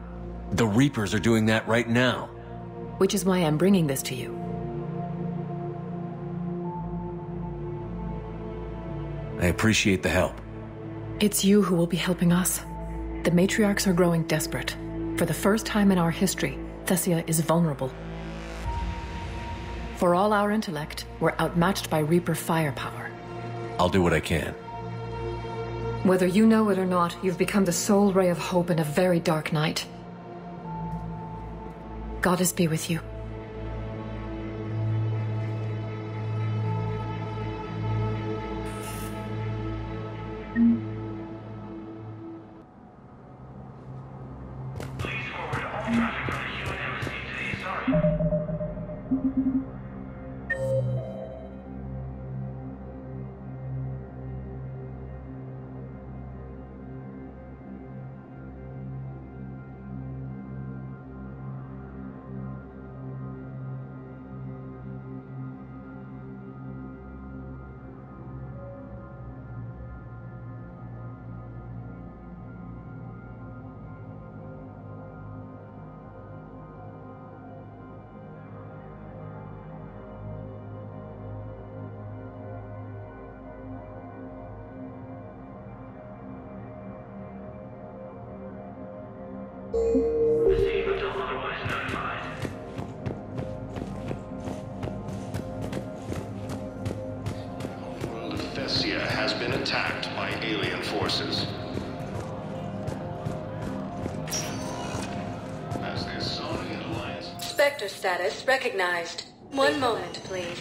The Reapers are doing that right now. Which is why I'm bringing this to you. I appreciate the help. It's you who will be helping us. The matriarchs are growing desperate. For the first time in our history, Thessia is vulnerable. For all our intellect, we're outmatched by Reaper firepower. I'll do what I can. Whether you know it or not, you've become the sole ray of hope in a very dark night. Goddess be with you. Please forward all traffic from the human embassy to the Asari. Receive until otherwise notified. The world of Thessia has been attacked by alien forces. As the Asari Alliance... Spectre status recognized. One moment, please.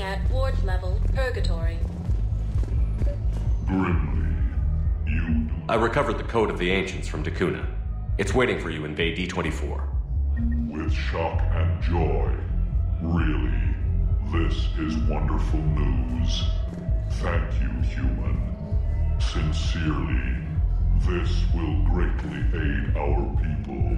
Arriving at Ward's level, Purgatory. Grimly, you... I recovered the code of the Ancients from Dakuna. It's waiting for you in Bay D24. With shock and joy. Really, this is wonderful news. Thank you, human. Sincerely, this will greatly aid our people.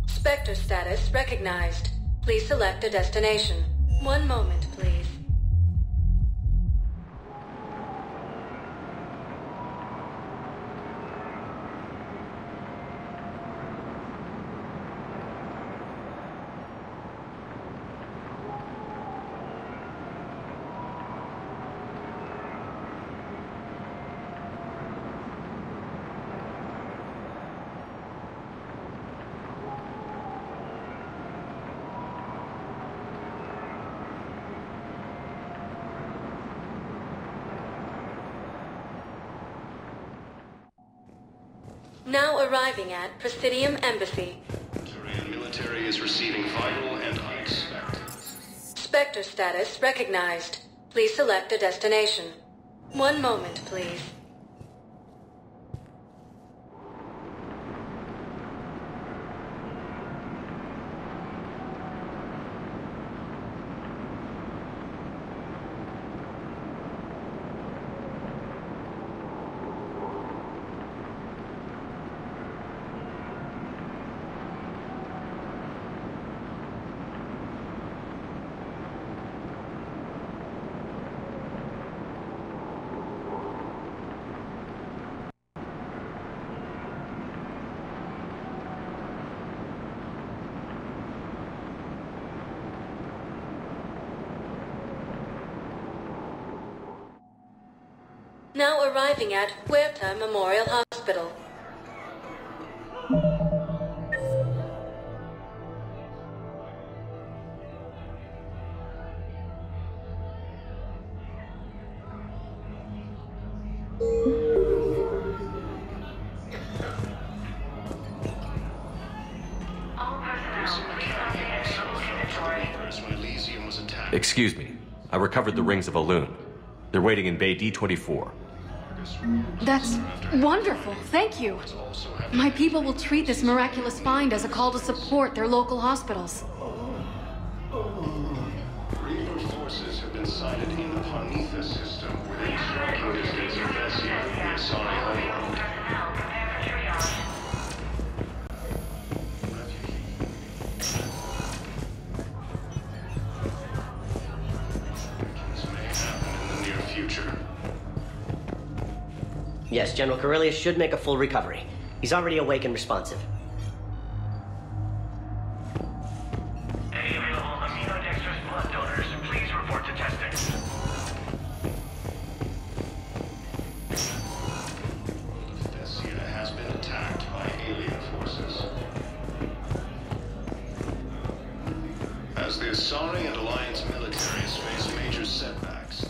Spectre status recognized. Please select a destination. One moment, please. Now arriving at Presidium Embassy. Turian military is receiving vital and unexpected. Spectre status recognized. Please select a destination. One moment, please. Now arriving at Huerta Memorial Hospital. Excuse me. I recovered the rings of Elune. They're waiting in Bay D24. That's wonderful. Thank you. My people will treat this miraculous find as a call to support their local hospitals. Reaper forces have been sighted in the Panitha system within striking distance of Vessia, the Asari homeworld. This may happen in the near future. Yes, General Corellius should make a full recovery. He's already awake and responsive. Any available aminodextrous blood donors, please report to testing. Vessia has been attacked by alien forces. As the Asari and Alliance militaries face major setbacks,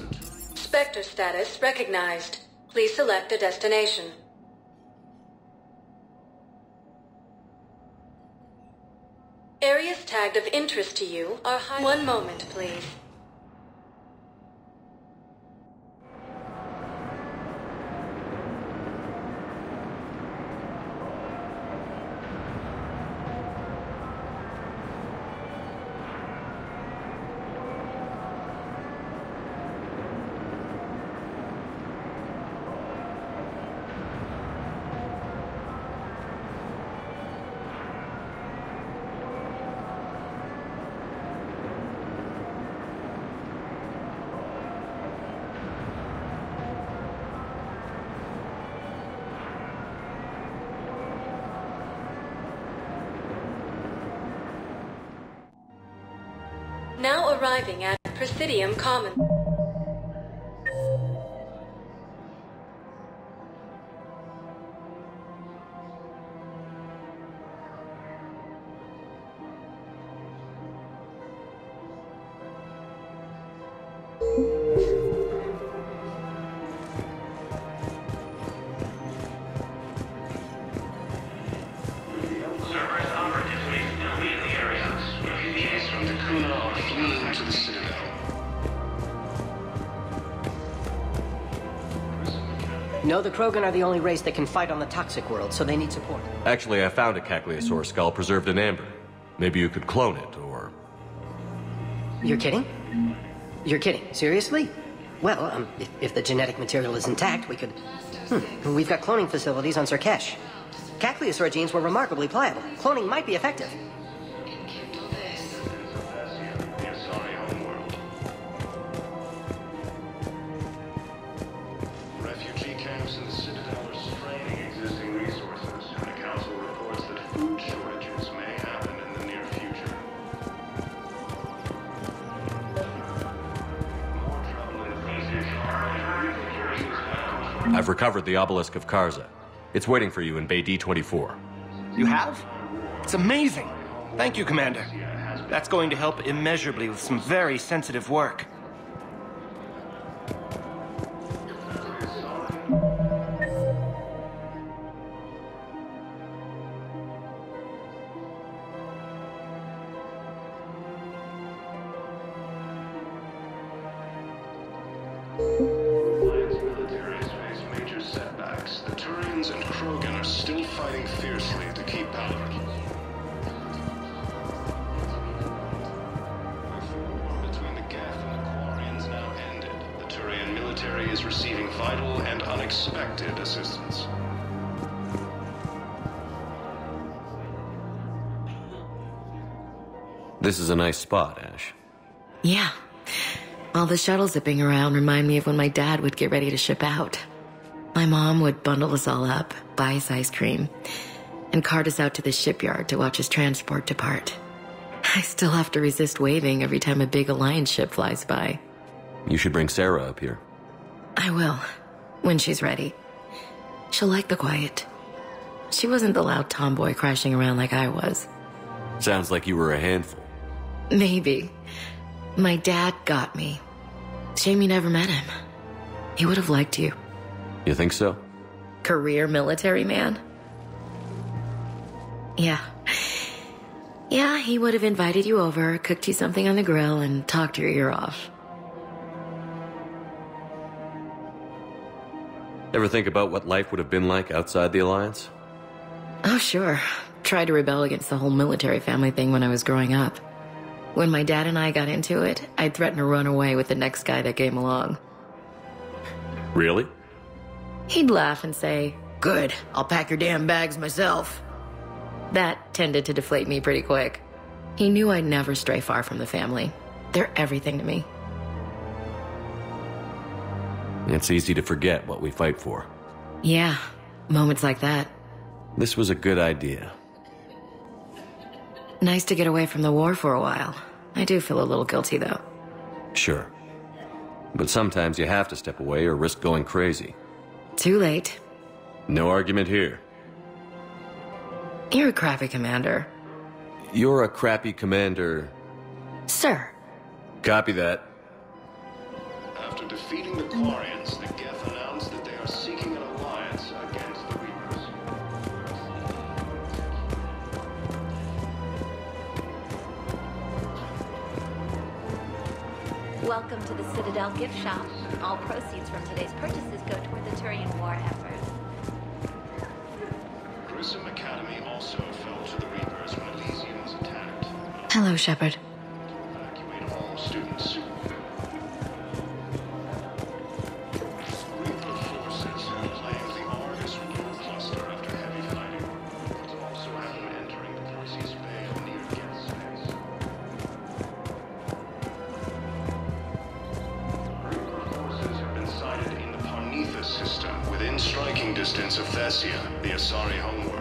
Spectre status recognized. Please select a destination. Areas tagged of interest to you are high. One moment, please. Now arriving at Presidium Common. No, the Krogan are the only race that can fight on the toxic world, so they need support. Actually, I found a Cacliosaur skull preserved in amber. Maybe you could clone it, or... You're kidding? You're kidding. Seriously? Well, if the genetic material is intact, we could... We've got cloning facilities on Surkesh. Cacliosaur genes were remarkably pliable. Cloning might be effective. Refugee camps in the Citadel are straining existing resources, and the Council reports that food shortages may happen in the near future. I've recovered the obelisk of Karza. It's waiting for you in Bay D-24. You have? It's amazing. Thank you, Commander. That's going to help immeasurably with some very sensitive work. Alliance militaries face major setbacks. The Turians and Krogan are still fighting fiercely to keep power. The war between the Geth and the Quarians now ended. The Turian military is receiving vital and unexpected assistance. This is a nice spot, Ash. Yeah. All the shuttles zipping around remind me of when my dad would get ready to ship out. My mom would bundle us all up, buy us ice cream, and cart us out to the shipyard to watch his transport depart. I still have to resist waving every time a big Alliance ship flies by. You should bring Sarah up here. I will, when she's ready. She'll like the quiet. She wasn't the loud tomboy crashing around like I was. Sounds like you were a handful. Maybe. My dad got me. Shame you never met him. He would have liked you. You think so? Career military man? Yeah. Yeah, he would have invited you over, cooked you something on the grill, and talked your ear off. Ever think about what life would have been like outside the Alliance? Oh, sure. Tried to rebel against the whole military family thing when I was growing up. When my dad and I got into it, I'd threaten to run away with the next guy that came along. Really? He'd laugh and say, "Good, I'll pack your damn bags myself." That tended to deflate me pretty quick. He knew I'd never stray far from the family. They're everything to me. It's easy to forget what we fight for. Yeah, moments like that. This was a good idea. Nice to get away from the war for a while. I do feel a little guilty, though. Sure. But sometimes you have to step away or risk going crazy. Too late. No argument here. You're a crappy commander. You're a crappy commander. Sir. Copy that. After defeating the Quarians, the Geth announced that they are seeking an alliance against the Reapers. Welcome to the Citadel gift shop. All proceeds from today's purchases go toward the Turian war effort. Grissom Academy also fell to the Reapers when Elysium was attacked. Hello, Shepard. Evacuate all students. Reaper forces have claimed the Argus road cluster after heavy fighting. Reports also have them entering the Kirgeez Veil near Geth space. Reaper forces have been sighted in the Parnitha system within striking distance of Thessia, the Asari homeworld.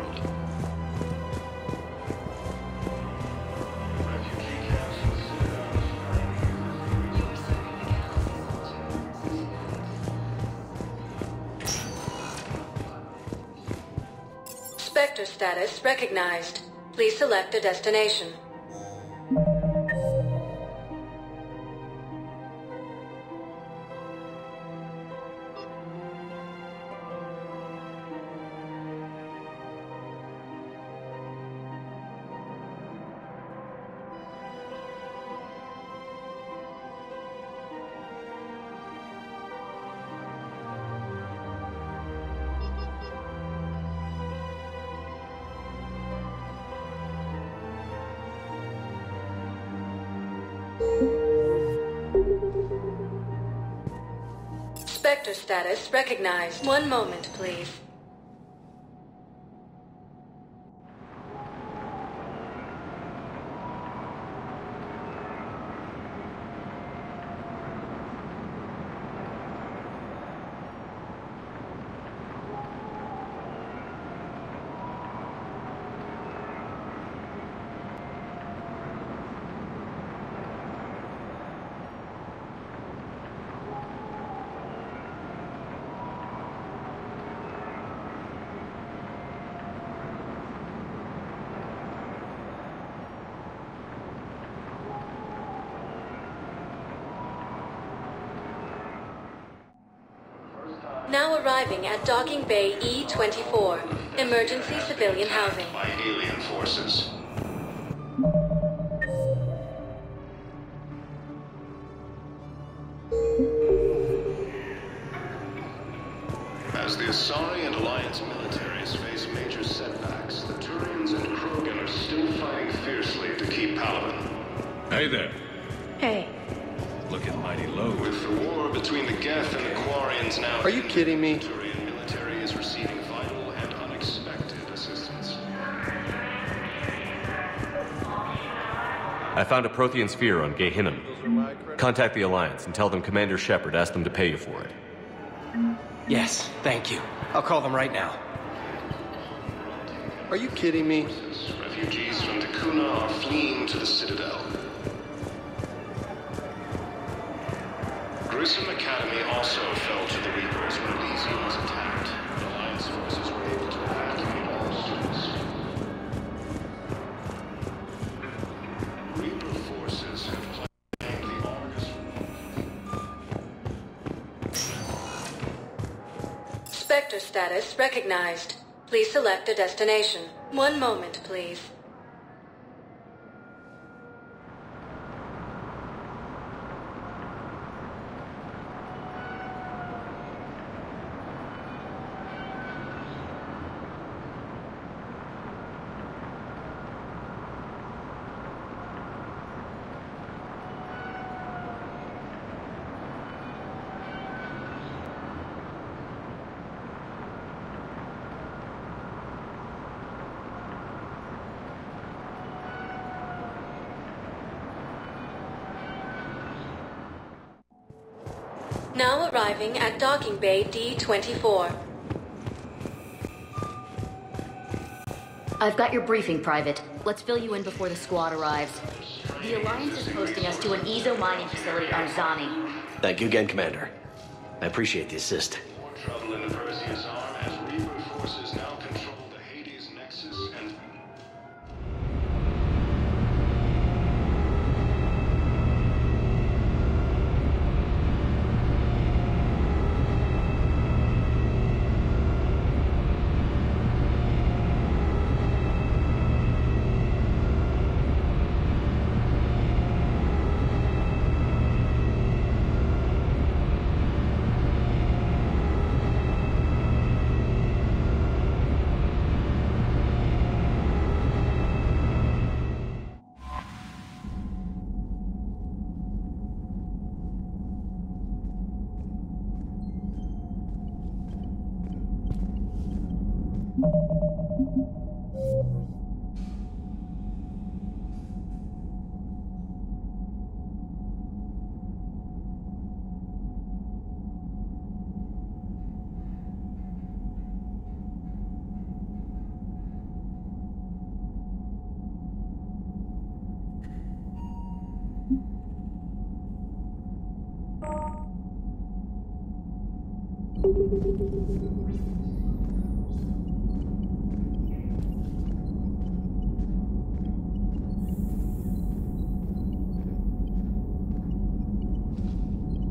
Spectre status recognized. Please select a destination. Sector status recognized. One moment, please. Now arriving at Docking Bay E-24, emergency civilian housing. By alien forces. As the Asari and Alliance militaries face major setbacks, the Turians and Krogan are still fighting fiercely to keep Palaven. Hey there. Hey. Looking mighty low. With the war between the Geth and the Quarians now... Are you kidding me? The Turian military is receiving vital and unexpected assistance. I found a Prothean sphere on Gehinnom. Contact the Alliance and tell them Commander Shepard asked them to pay you for it. Yes, thank you. I'll call them right now. Are you kidding me? Refugees from Takuna are fleeing to the Citadel. Grissom Academy also fell to the Reapers when Elysium was attacked. The Alliance forces were able to evacuate all students. Reaper forces have claimed the Argus. Spectre status recognized. Please select a destination. One moment, please. Now arriving at Docking Bay D-24. I've got your briefing, Private. Let's fill you in before the squad arrives. The Alliance is posting us to an Ezo mining facility on Zani. Thank you again, Commander. I appreciate the assist. More trouble in the Perseus arm as Reaper forces now control the Hades Nexus and...